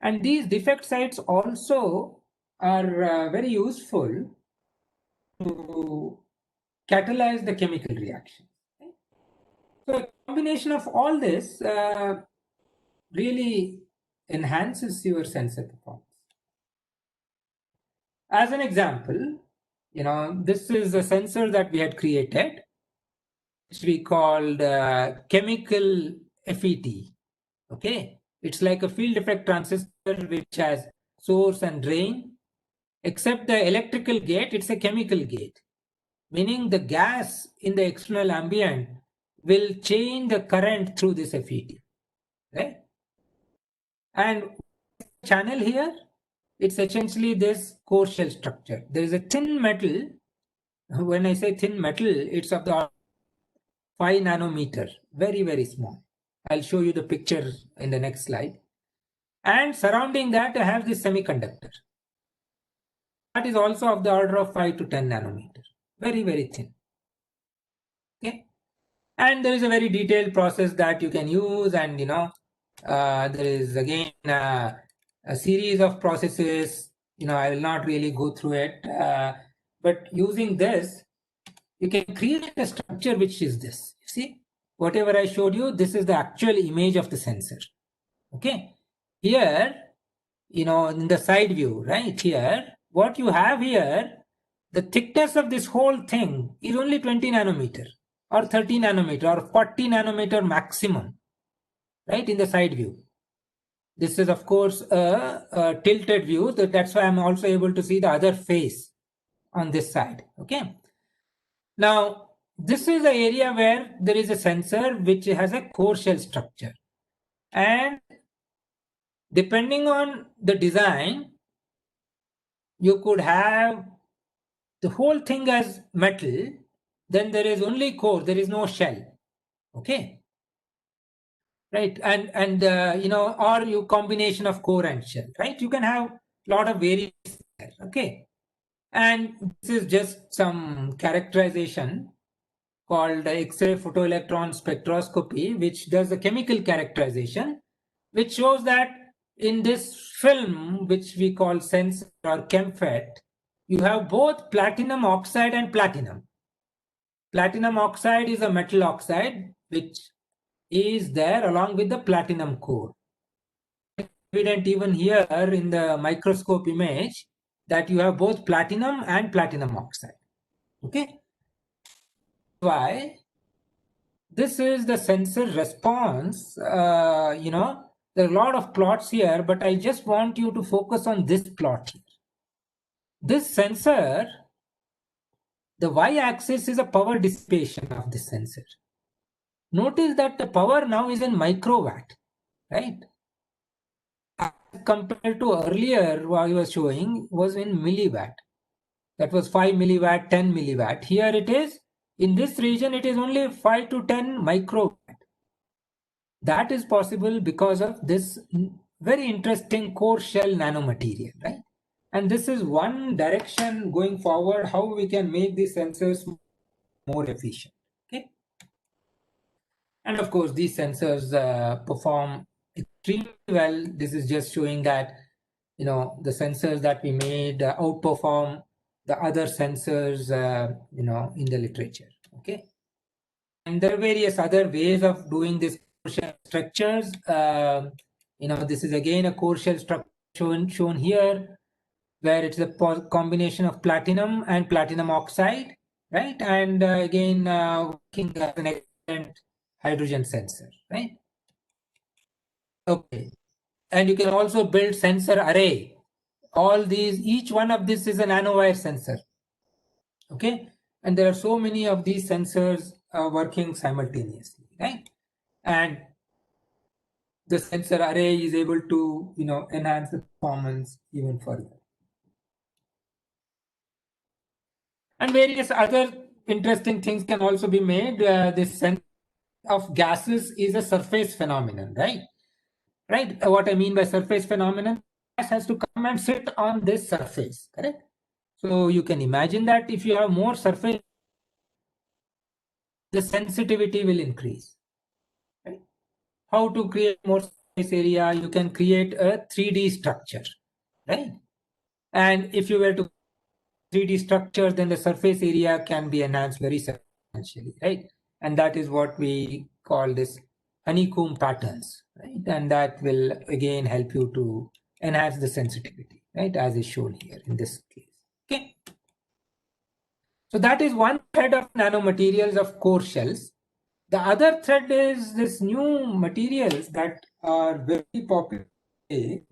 And these defect sites also are very useful to catalyze the chemical reaction. Okay? So a combination of all this really enhances your sensor performance. As an example, this is a sensor that we had created, which we called chemical FET. Okay, it's like a field effect transistor which has source and drain, except the electrical gate, it's a chemical gate, meaning the gas in the external ambient will change the current through this FET. Right? And channel here, it's essentially this core shell structure. There is a thin metal. When I say thin metal, it's of the 5 nanometer, very, very small. I'll show you the picture in the next slide. And surrounding that, I have this semiconductor. That is also of the order of 5 to 10 nanometer, very, very thin. Okay. And there is a very detailed process that you can use, and there is again a series of processes. I will not really go through it, but using this, you can create a structure which is this. You see, whatever I showed you, this is the actual image of the sensor. Okay, here, in the side view, right here, what you have here, the thickness of this whole thing is only 20 nanometer or 30 nanometer or 40 nanometer maximum, right, in the side view. This is, of course, a tilted view. That's why I'm also able to see the other face on this side. Okay. Now, this is the area where there is a sensor which has a core shell structure. And depending on the design, you could have the whole thing as metal, then there is only core, there is no shell. Okay. Right. And or you combination of core and shell, right? You can have a lot of variations there. Okay. And this is just some characterization called X-ray photoelectron spectroscopy, which does a chemical characterization, which shows that in this film, which we call sensor or ChemFET, you have both platinum oxide and platinum. Platinum oxide is a metal oxide which is there along with the platinum core. Evident even here in the microscope image that you have both platinum and platinum oxide. Okay. Why? This is the sensor response. There are a lot of plots here, but I just want you to focus on this plot here. This sensor, the y-axis is a power dissipation of this sensor. Notice that the power now is in microwatt, right? As compared to earlier, what I was showing was in milliwatt. That was 5 milliwatt, 10 milliwatt. Here it is, in this region, it is only 5 to 10 microwatt. That is possible because of this very interesting core shell nanomaterial, right? And this is one direction going forward, how we can make these sensors more efficient. Okay. And of course, these sensors perform extremely well. This is just showing that, the sensors that we made outperform the other sensors, in the literature. Okay. And there are various other ways of doing this core shell structures. This is again a core shell structure shown here, where it's a combination of platinum and platinum oxide, right? And again, working as an excellent hydrogen sensor, right? Okay. And you can also build sensor array. All these, each one of this is a nanowire sensor. Okay, and there are so many of these sensors working simultaneously, right? And the sensor array is able to, enhance the performance even further. And various other interesting things can also be made. This sense of gases is a surface phenomenon, right? Right. What I mean by surface phenomenon, gas has to come and sit on this surface, correct? So you can imagine that if you have more surface, the sensitivity will increase. Right? How to create more surface area? You can create a 3D structure, right? And if you were to 3D structure, then the surface area can be enhanced very substantially, right? And that is what we call this honeycomb patterns, right? And that will again help you to enhance the sensitivity, right? As is shown here in this case. Okay. So that is one thread of nanomaterials of core shells. The other thread is this new materials that are very popular today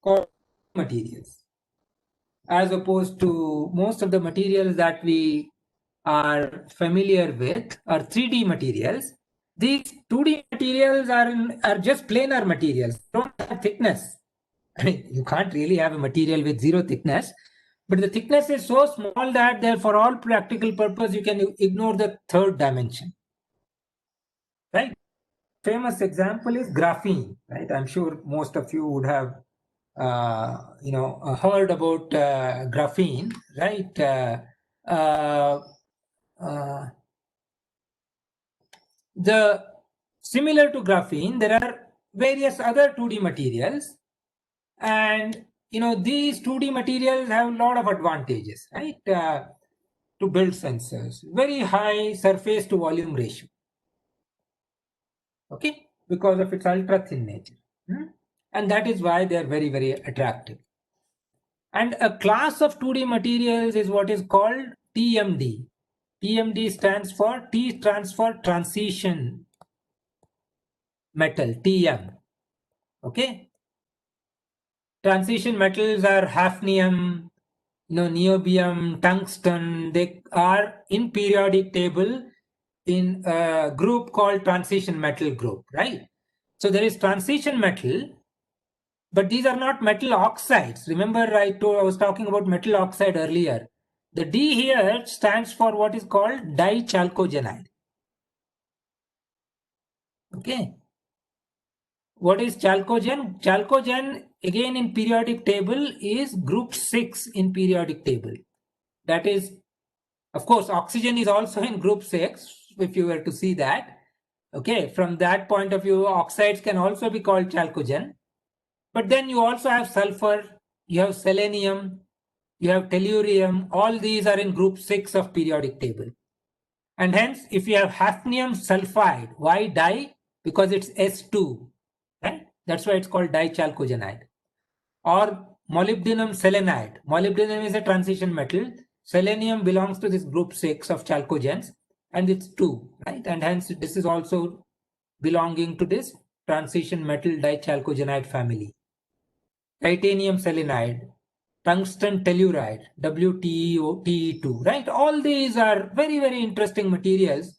called materials. As opposed to most of the materials that we are familiar with are 3D materials. These 2D materials are just planar materials, don't have thickness. I mean, you can't really have a material with zero thickness, but the thickness is so small that for all practical purpose, you can ignore the third dimension, right? Famous example is graphene, right? I'm sure most of you would have heard about graphene, right? The similar to graphene, there are various other 2D materials, and these 2D materials have a lot of advantages, right? To build sensors, very high surface to volume ratio, okay, because of its ultra thin nature. And that is why they are very, very attractive. And a class of 2D materials is what is called TMD. TMD stands for transition metal, TM. Okay. Transition metals are hafnium, niobium, tungsten. They are in periodic table in a group called transition metal group, right? So there is transition metal, but these are not metal oxides. Remember, I was talking about metal oxide earlier. The D here stands for what is called dichalcogenide. Okay. What is chalcogen? Chalcogen, again in periodic table, is group 6 in periodic table. That is, of course, oxygen is also in group 6, if you were to see that. Okay, from that point of view, oxides can also be called chalcogen. But then you also have sulfur, you have selenium, you have tellurium. All these are in group 6 of periodic table. And hence, if you have hafnium sulfide, why di? Because it's S2, right? That's why it's called dichalcogenide. Or molybdenum selenide. Molybdenum is a transition metal. Selenium belongs to this group 6 of chalcogens, and it's 2, right? And hence, this is also belonging to this transition metal dichalcogenide family. Titanium selenide, tungsten telluride, WTE2, right? All these are very, very interesting materials.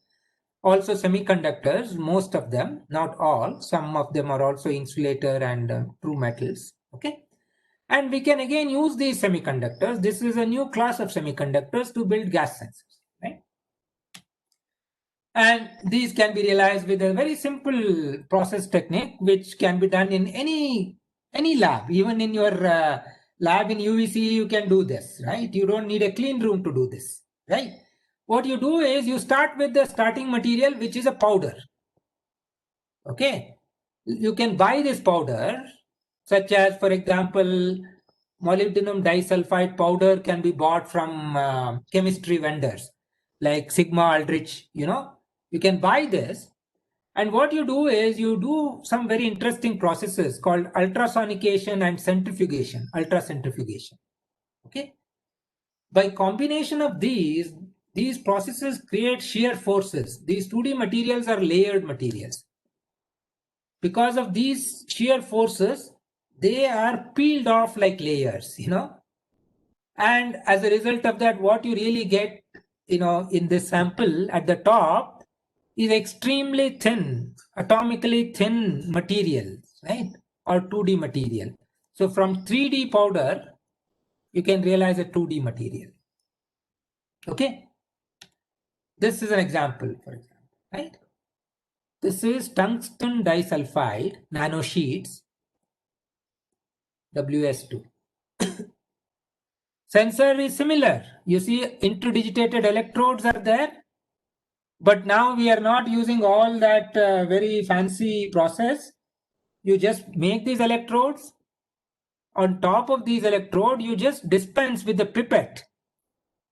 Also semiconductors, most of them, not all. Some of them are also insulator and true metals, okay? And we can again use these semiconductors. This is a new class of semiconductors to build gas sensors, right? And these can be realized with a very simple process technique, which can be done in any lab. Even in your lab in UVC, you can do this, right? You don't need a clean room to do this, right? What you do is you start with the starting material, which is a powder. Okay. You can buy this powder, such as, for example, molybdenum disulfide powder can be bought from chemistry vendors like Sigma Aldrich, you can buy this. And what you do is you do some very interesting processes called ultrasonication and centrifugation, ultracentrifugation. Okay. By combination of these processes create shear forces. These 2D materials are layered materials. Because of these shear forces, they are peeled off like layers, And as a result of that, what you really get, in this sample at the top is extremely thin, atomically thin material, right? Or 2D material. So from 3D powder, you can realize a 2D material. Okay. This is an example, for example, right? This is tungsten disulfide nanosheets, WS2. Sensor is similar. You see interdigitated electrodes are there, but now we are not using all that very fancy process. You just make these electrodes. On top of these electrodes, you just dispense with the pipette.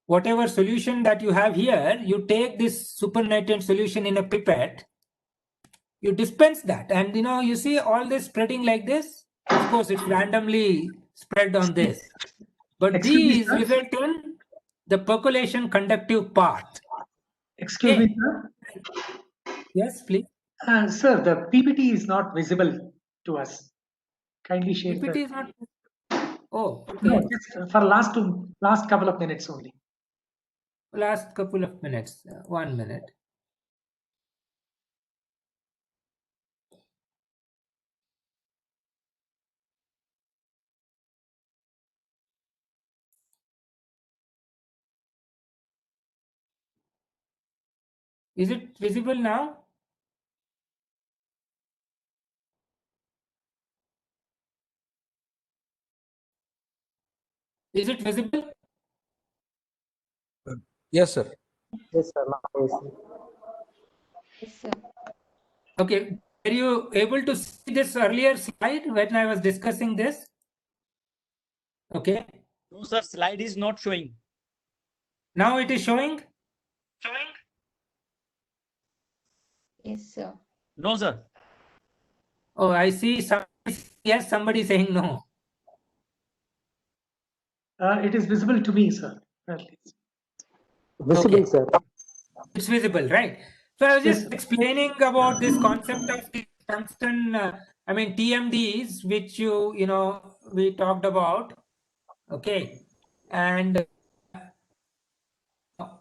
Whatever solution that you have here, you take this supernatant solution in a pipette, you dispense that, and you see all this spreading like this. Of course, it's randomly spread on this, but Excuse me, these sir. result in the percolation conductive path. Excuse me, sir. Yes, please. Sir, the PPT is not visible to us. Kindly share PPT the. is not. Oh, okay. No, just for last couple of minutes only. Last couple of minutes. 1 minute. Is it visible now? Is it visible? Yes, sir. Yes, sir. Yes, sir. Okay. Were you able to see this earlier slide when I was discussing this? Okay. No, sir. Slide is not showing. Now it is showing? Yes, sir. No, sir. Oh, I see. Yes, somebody saying no. It is visible to me, sir. At least. Visible, Okay. sir. It's visible, right? So I was just explaining about this concept of the tungsten, TMDs, which we talked about. Okay. And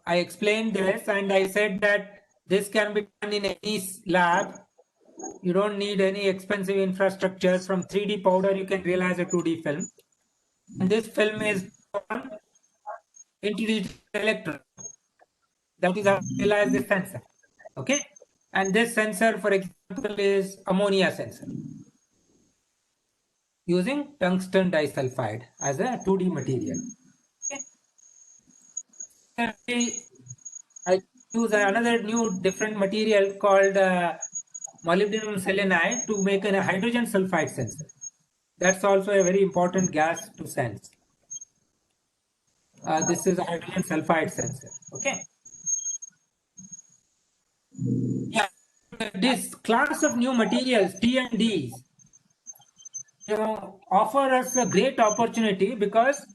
I explained this, and I said that this can be done in any lab. You don't need any expensive infrastructure. From 3D powder, you can realize a 2D film. And this film is on interdigital electrode. That is how you realize the sensor. Okay. And this sensor, for example, is ammonia sensor using tungsten disulfide as a 2D material. Okay. I use another new different material called molybdenum selenide to make a hydrogen sulfide sensor. That's also a very important gas to sense. This is a hydrogen sulfide sensor. Okay. Yeah. This class of new materials, TNDs, offer us a great opportunity because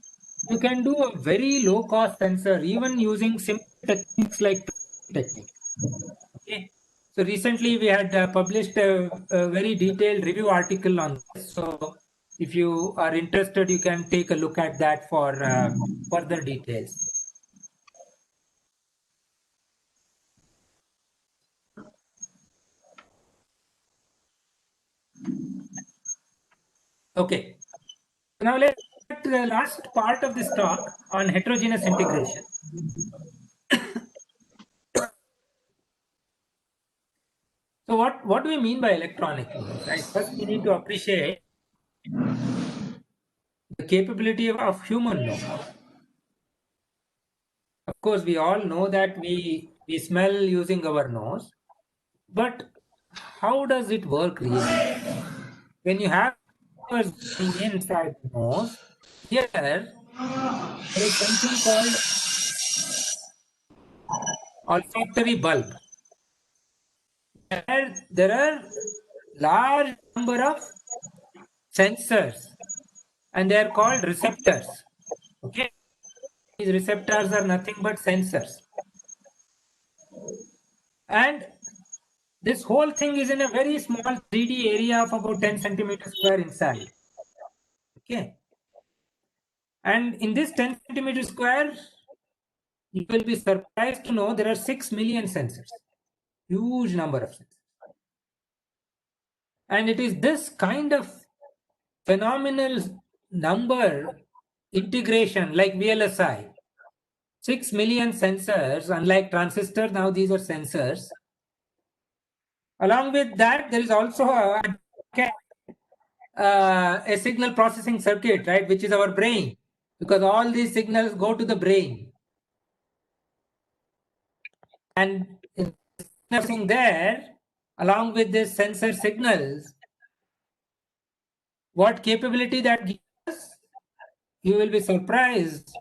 you can do a very low cost sensor even using simple techniques like technique. Okay. So recently we had published a very detailed review article on this. So if you are interested, you can take a look at that for further details. Okay. Now let's get to the last part of this talk on heterogeneous integration. So what do we mean by electronic noise? Right? First, we need to appreciate the capability of human nose. Of course, we all know that we smell using our nose, but how does it work really? When you have inside the nose, here there is something called olfactory bulb. There are large number of sensors, and they are called receptors. Okay, these receptors are nothing but sensors, and this whole thing is in a very small 3D area of about 10 centimeters square inside. Okay, And in this 10 centimeter square, you will be surprised to know there are 6 million sensors. Huge number of sensors. And it is this kind of phenomenal number integration like VLSI. 6 million sensors, unlike transistors, now these are sensors. Along with that, there is also a signal processing circuit, right, which is our brain, because all these signals go to the brain. And processing there, along with this sensor signals, what capability that gives us? You will be surprised.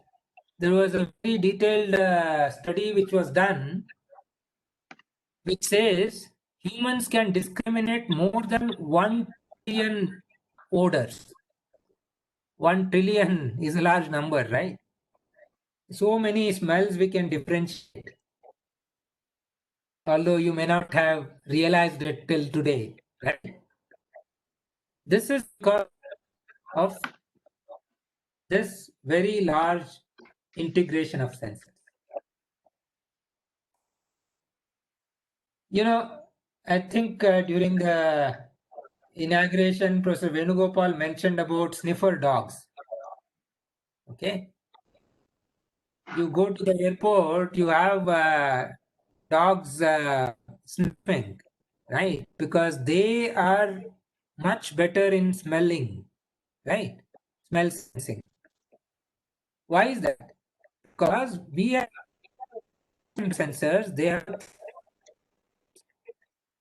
There was a very detailed study which was done, which says humans can discriminate more than 1 trillion odors. 1 trillion is a large number, right? So many smells we can differentiate. Although you may not have realized it till today, right? This is because of this very large integration of sensors. You know, I think during the inauguration, Professor Venugopal mentioned about sniffer dogs. Okay. You go to the airport, you have dogs sniffing, right? Because they are much better in smelling, right? Smell sensing. Why is that? Because we have sensors, they have,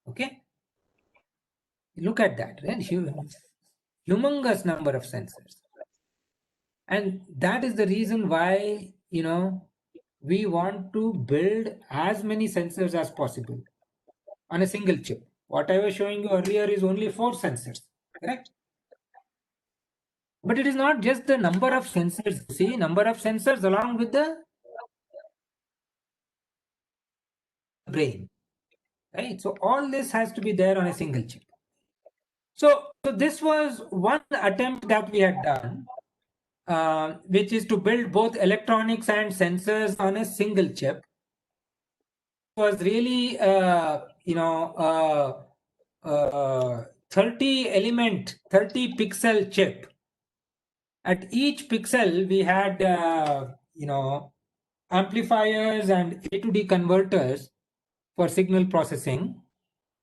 okay? Look at that, right? Humongous number of sensors. And that is the reason why, you know, we want to build as many sensors as possible on a single chip. What I was showing you earlier is only 4 sensors, correct? But it is not just the number of sensors. See, number of sensors along with the brain, right? So all this has to be there on a single chip. So this was one attempt that we had done, which is to build both electronics and sensors on a single chip. It was really, 30 element, 30 pixel chip. At each pixel, we had, amplifiers and A to D converters for signal processing.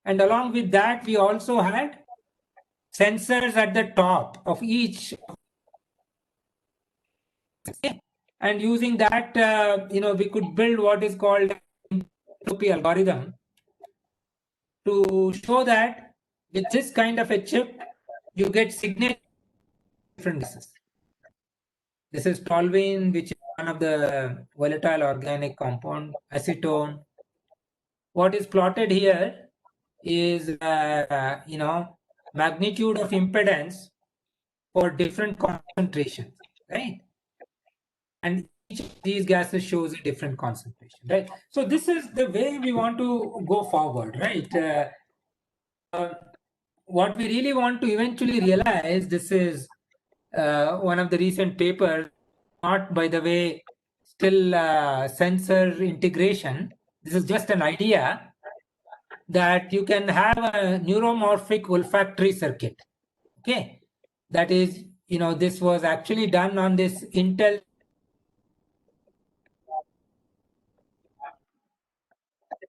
And along with that, we also had sensors at the top of each. And using that, we could build what is called entropy algorithm to show that with this kind of a chip, you get signature different gases. This is toluene, which is one of the volatile organic compound, acetone. What is plotted here is, magnitude of impedance for different concentrations, right? And each of these gases shows a different concentration, right? So this is the way we want to go forward, right? What we really want to eventually realize, this is one of the recent papers, not by the way, still sensor integration. This is just an idea that you can have a neuromorphic olfactory circuit. Okay, that is, this was actually done on this Intel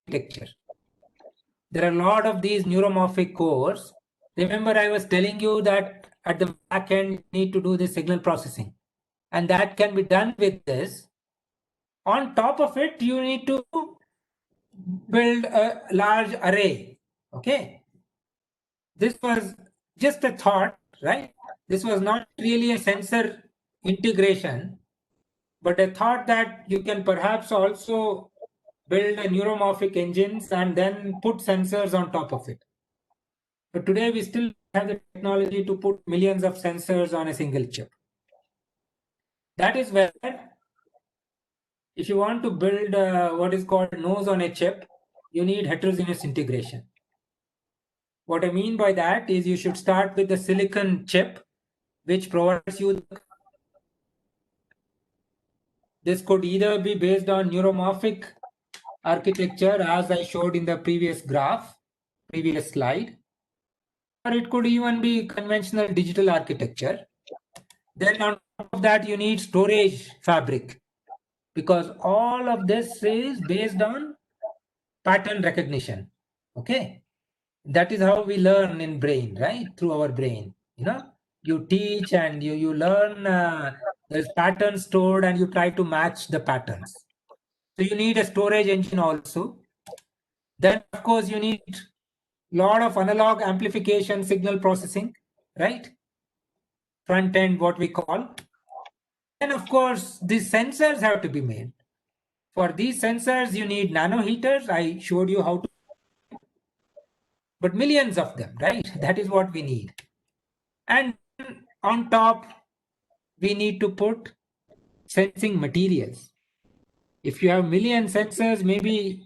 architecture. There are a lot of these neuromorphic cores. Remember, I was telling you that at the back end, you need to do the signal processing, and that can be done with this. On top of it, you need to build a large array. Okay, this was just a thought, right? This was not really a sensor integration, but a thought that you can perhaps also build a neuromorphic engines and then put sensors on top of it. But today we still have the technology to put millions of sensors on a single chip. That is where, if you want to build what is called nose on a chip, you need heterogeneous integration. What I mean by that is you should start with the silicon chip, which provides you This could either be based on neuromorphic architecture, as I showed in the previous slide, or it could even be conventional digital architecture. Then on top of that, you need storage fabric, because all of this is based on pattern recognition. Okay, that is how we learn in brain, right? Through our brain, you teach and you learn. There's patterns stored and you try to match the patterns. So you need a storage engine also. Then of course you need a lot of analog amplification, signal processing, right? Front end, what we call. And of course these sensors have to be made. For these sensors you need nano heaters. I showed you how to, but millions of them, right? That is what we need. And on top we need to put sensing materials. If you have million sensors, maybe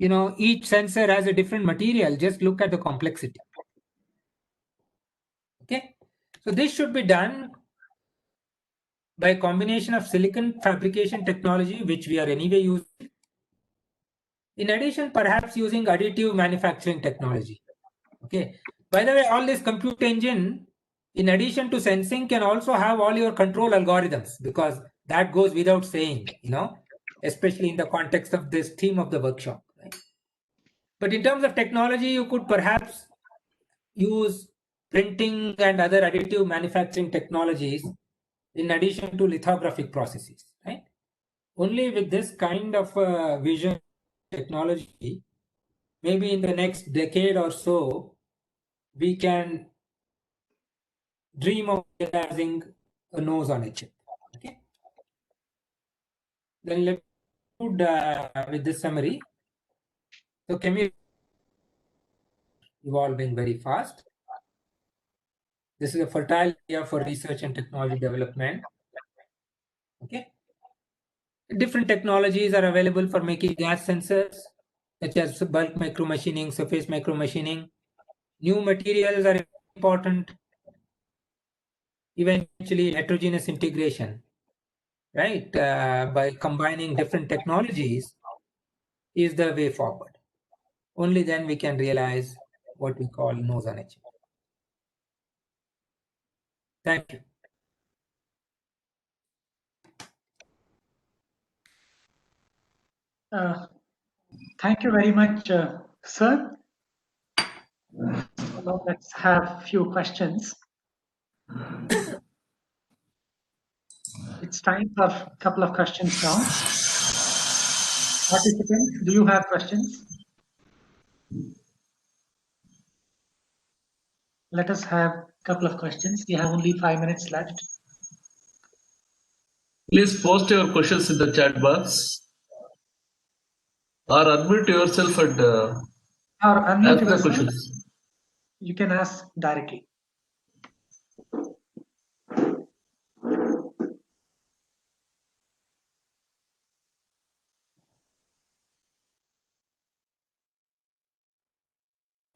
each sensor has a different material. Just look at the complexity. Okay, so this should be done by a combination of silicon fabrication technology, which we are anyway using. In addition, perhaps using additive manufacturing technology. Okay, by the way, all this compute engine, in addition to sensing, can also have all your control algorithms, because that goes without saying, especially in the context of this theme of the workshop. Right? But in terms of technology, you could perhaps use printing and other additive manufacturing technologies in addition to lithographic processes, right? Only with this kind of vision technology, maybe in the next decade or so, we can dream of realizing a nose on a chip. Okay. Then let's conclude with this summary. So chemistry evolving very fast. This is a fertile area for research and technology development. Okay. Different technologies are available for making gas sensors, such as bulk micromachining, surface micromachining. New materials are important. Eventually, heterogeneous integration, right? By combining different technologies is the way forward. Only then we can realize what we call nose on a chip. Thank you. Thank you very much, sir. Now let's have a few questions. It's time for a couple of questions now. Participants, do you have questions? Let us have a couple of questions. We have only 5 minutes left. Please post your questions in the chat box, or unmute yourself and ask the questions. You can ask directly.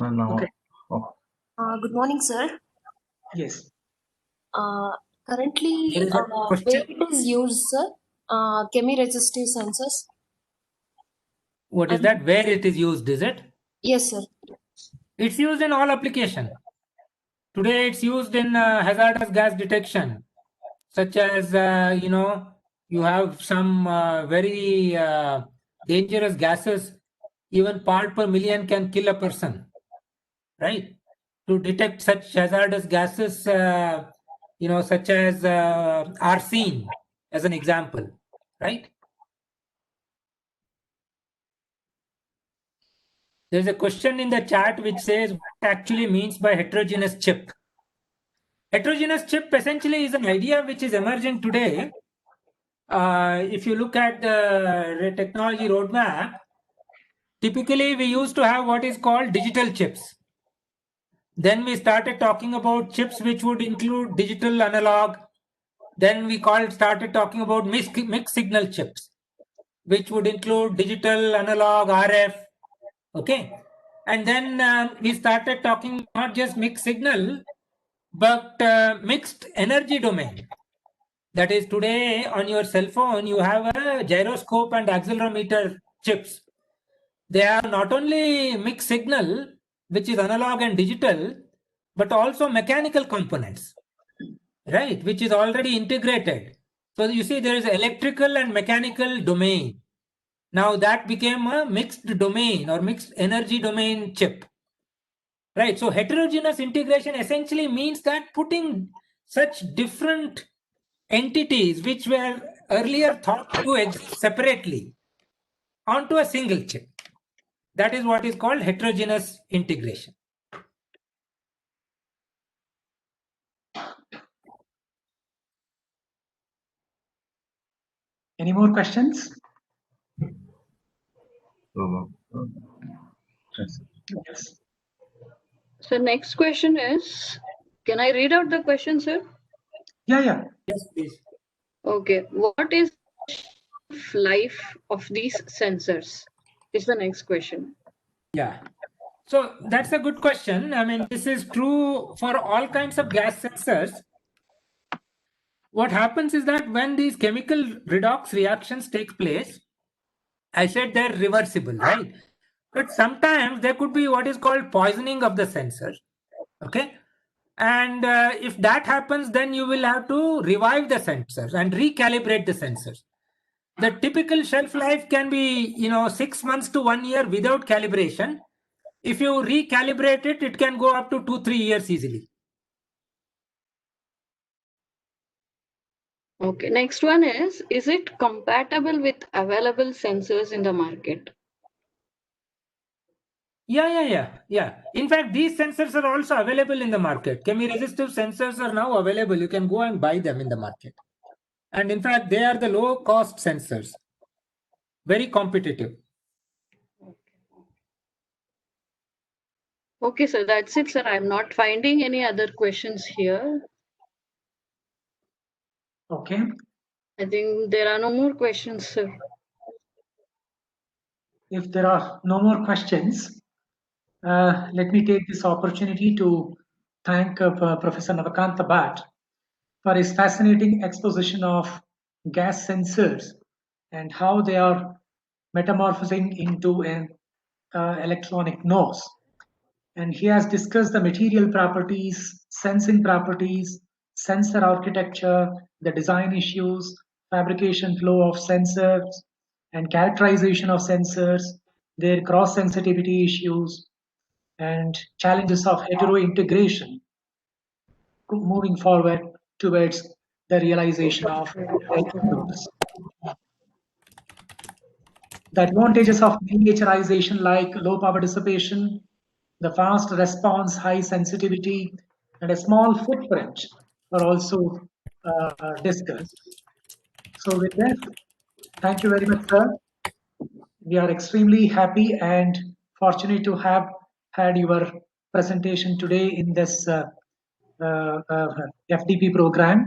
Okay. Good morning, sir. Yes. Currently, where it is used, sir? Chemi-resistive sensors. What is that? Where it is used, is it? Yes, sir. It's used in all applications. Today, it's used in hazardous gas detection, such as, you have some very dangerous gases. Even part per million can kill a person, right? To detect such hazardous gases, such as arsine, as an example, right? There's a question in the chat which says, what actually means by heterogeneous chip? Heterogeneous chip essentially is an idea which is emerging today. If you look at the technology roadmap, typically we used to have what is called digital chips. Then we started talking about chips which would include digital analog. Then we started talking about mixed signal chips, which would include digital, analog, RF. Okay. And then we started talking not just mixed signal, but mixed energy domain. That is, today on your cell phone, you have a gyroscope and accelerometer chips. They are not only mixed signal, which is analog and digital, but also mechanical components, right, which is already integrated. So you see there is electrical and mechanical domain. Now that became a mixed domain or mixed energy domain chip. Right. So heterogeneous integration essentially means that putting such different entities which were earlier thought to exist separately onto a single chip. That is what is called heterogeneous integration. Any more questions? Yes. So next question is, can I read out the question, sir? Yeah. Yes, please. Okay. What is life of these sensors? Is the next question. Yeah. So that's a good question. I mean, this is true for all kinds of gas sensors. What happens is that when these chemical redox reactions take place, I said they're reversible, right? But sometimes there could be what is called poisoning of the sensor. Okay. And if that happens, then you will have to revive the sensors and recalibrate the sensors. The typical shelf life can be, 6 months to 1 year without calibration. If you recalibrate it, it can go up to 2-3 years easily. Okay. Next one is it compatible with available sensors in the market? Yeah. In fact, these sensors are also available in the market. Chemiresistive sensors are now available. You can go and buy them in the market. And in fact, they are the low cost sensors. Very competitive. Okay, sir. That's it, sir. I'm not finding any other questions here. Okay. I think there are no more questions, sir. If there are no more questions, let me take this opportunity to thank Professor Navakanta Bhatt for his fascinating exposition of gas sensors and how they are metamorphosing into an electronic nose. And he has discussed the material properties, sensing properties, sensor architecture, the design issues, fabrication flow of sensors, and characterization of sensors, their cross sensitivity issues, and challenges of hetero-integration moving forward towards the realization of rules. The advantages of miniaturization like low power dissipation, the fast response, high sensitivity, and a small footprint are also discussed. So with that, thank you very much, sir. We are extremely happy and fortunate to have had your presentation today in this FDP program,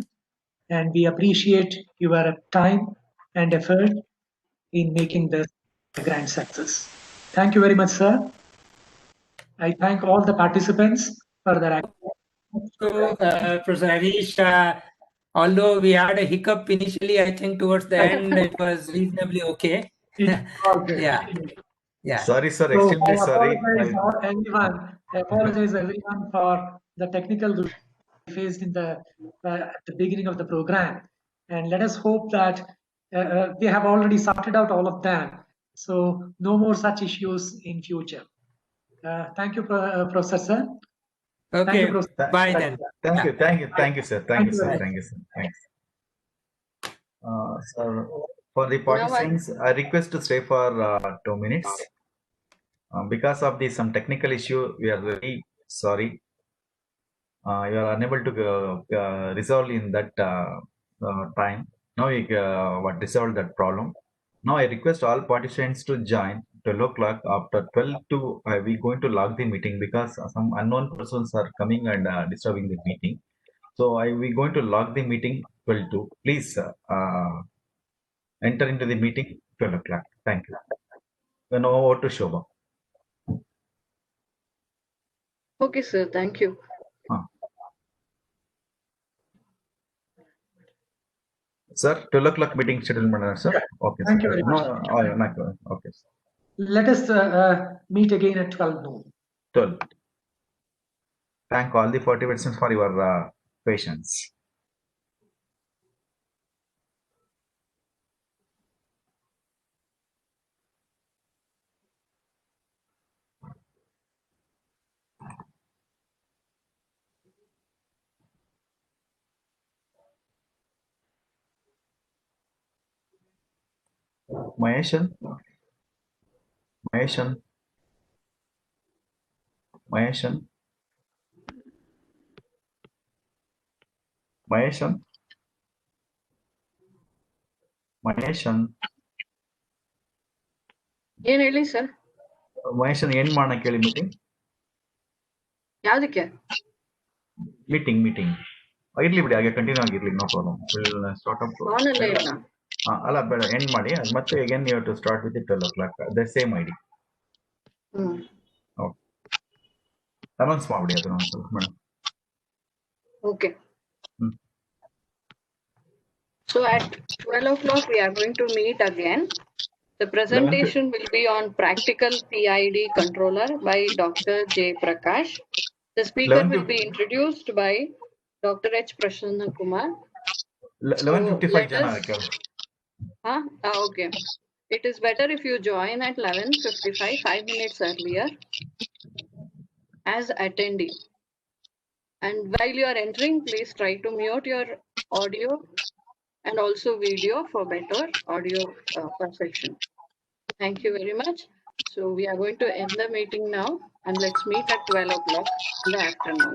and we appreciate your time and effort in making this a grand success. Thank you very much, sir. I thank all the participants for their So, Professor Harish, although we had a hiccup initially, I think towards the end it was reasonably okay. Yeah. Sorry, sir. So Extremely sorry. I apologize everyone for the technical we faced in the at the beginning of the program, and let us hope that we have already sorted out all of them. So no more such issues in future. Thank you, Professor. Okay. Thank you, Professor. Bye then. Thank you, sir. Thank you, sir. Thanks. Sir, for the participants, I request to stay for 2 minutes. Because of some technical issue, we are very sorry. You are unable to resolve in that time. Now we resolve that problem. Now I request all participants to join 12 o'clock. After 12 to we going to log the meeting because some unknown persons are coming and disturbing the meeting. So we going to log the meeting 12 to. Please enter into the meeting 12 o'clock. Thank you. Then over to Shobha. Okay, sir. Thank you. Sir, 12 o'clock meeting schedule, sir. Yeah. Okay. Thank Sir. you very No, much. okay. Let us meet again at 12 noon. 12. Thank all the participants for your patience. Maheshan. Maheshan. Maheshan. Maheshan. Maheshan. ಏನ್ ಹೇಳಿ sir? ಮಹೇಶನ್ ಏನ್ ಮಾಡೋಣ ಕೇಳಿ meeting. ಯಾವ್ದಕ್ಕೆ? Meeting ಇರ್ಲಿ ಬಿಡಿ, ಹಾಗೆ continue ಆಗಿರ್ಲಿ, ನೋ ಪ್ರಾಬ್ಲಮ್. ಸ್ಟಾರ್ಟ್ ಅಪ್ ಅಲ್ಲ ಬೇಡ, ಎಂಡ್ ಮಾಡಿ. ಮತ್ತೆ again you to start with 12 o'clock the same ID. Okay, announce ಮಾಡ್ಬಿಡಿ ಅದನ್ನ ಒಂದ್ಸಲ madam. Okay. So at 12 o'clock we are going to meet again. The presentation will be on practical PID controller by Dr. J. Prakash. The speaker will be introduced by Dr. H. Prasanna Kumar. 11:55 jana. Okay. It is better if you join at 11:55, 5 minutes earlier as attendee. And while you are entering, please try to mute your audio and also video for better audio perfection. Thank you very much. So we are going to end the meeting now, and let's meet at 12 o'clock in the afternoon.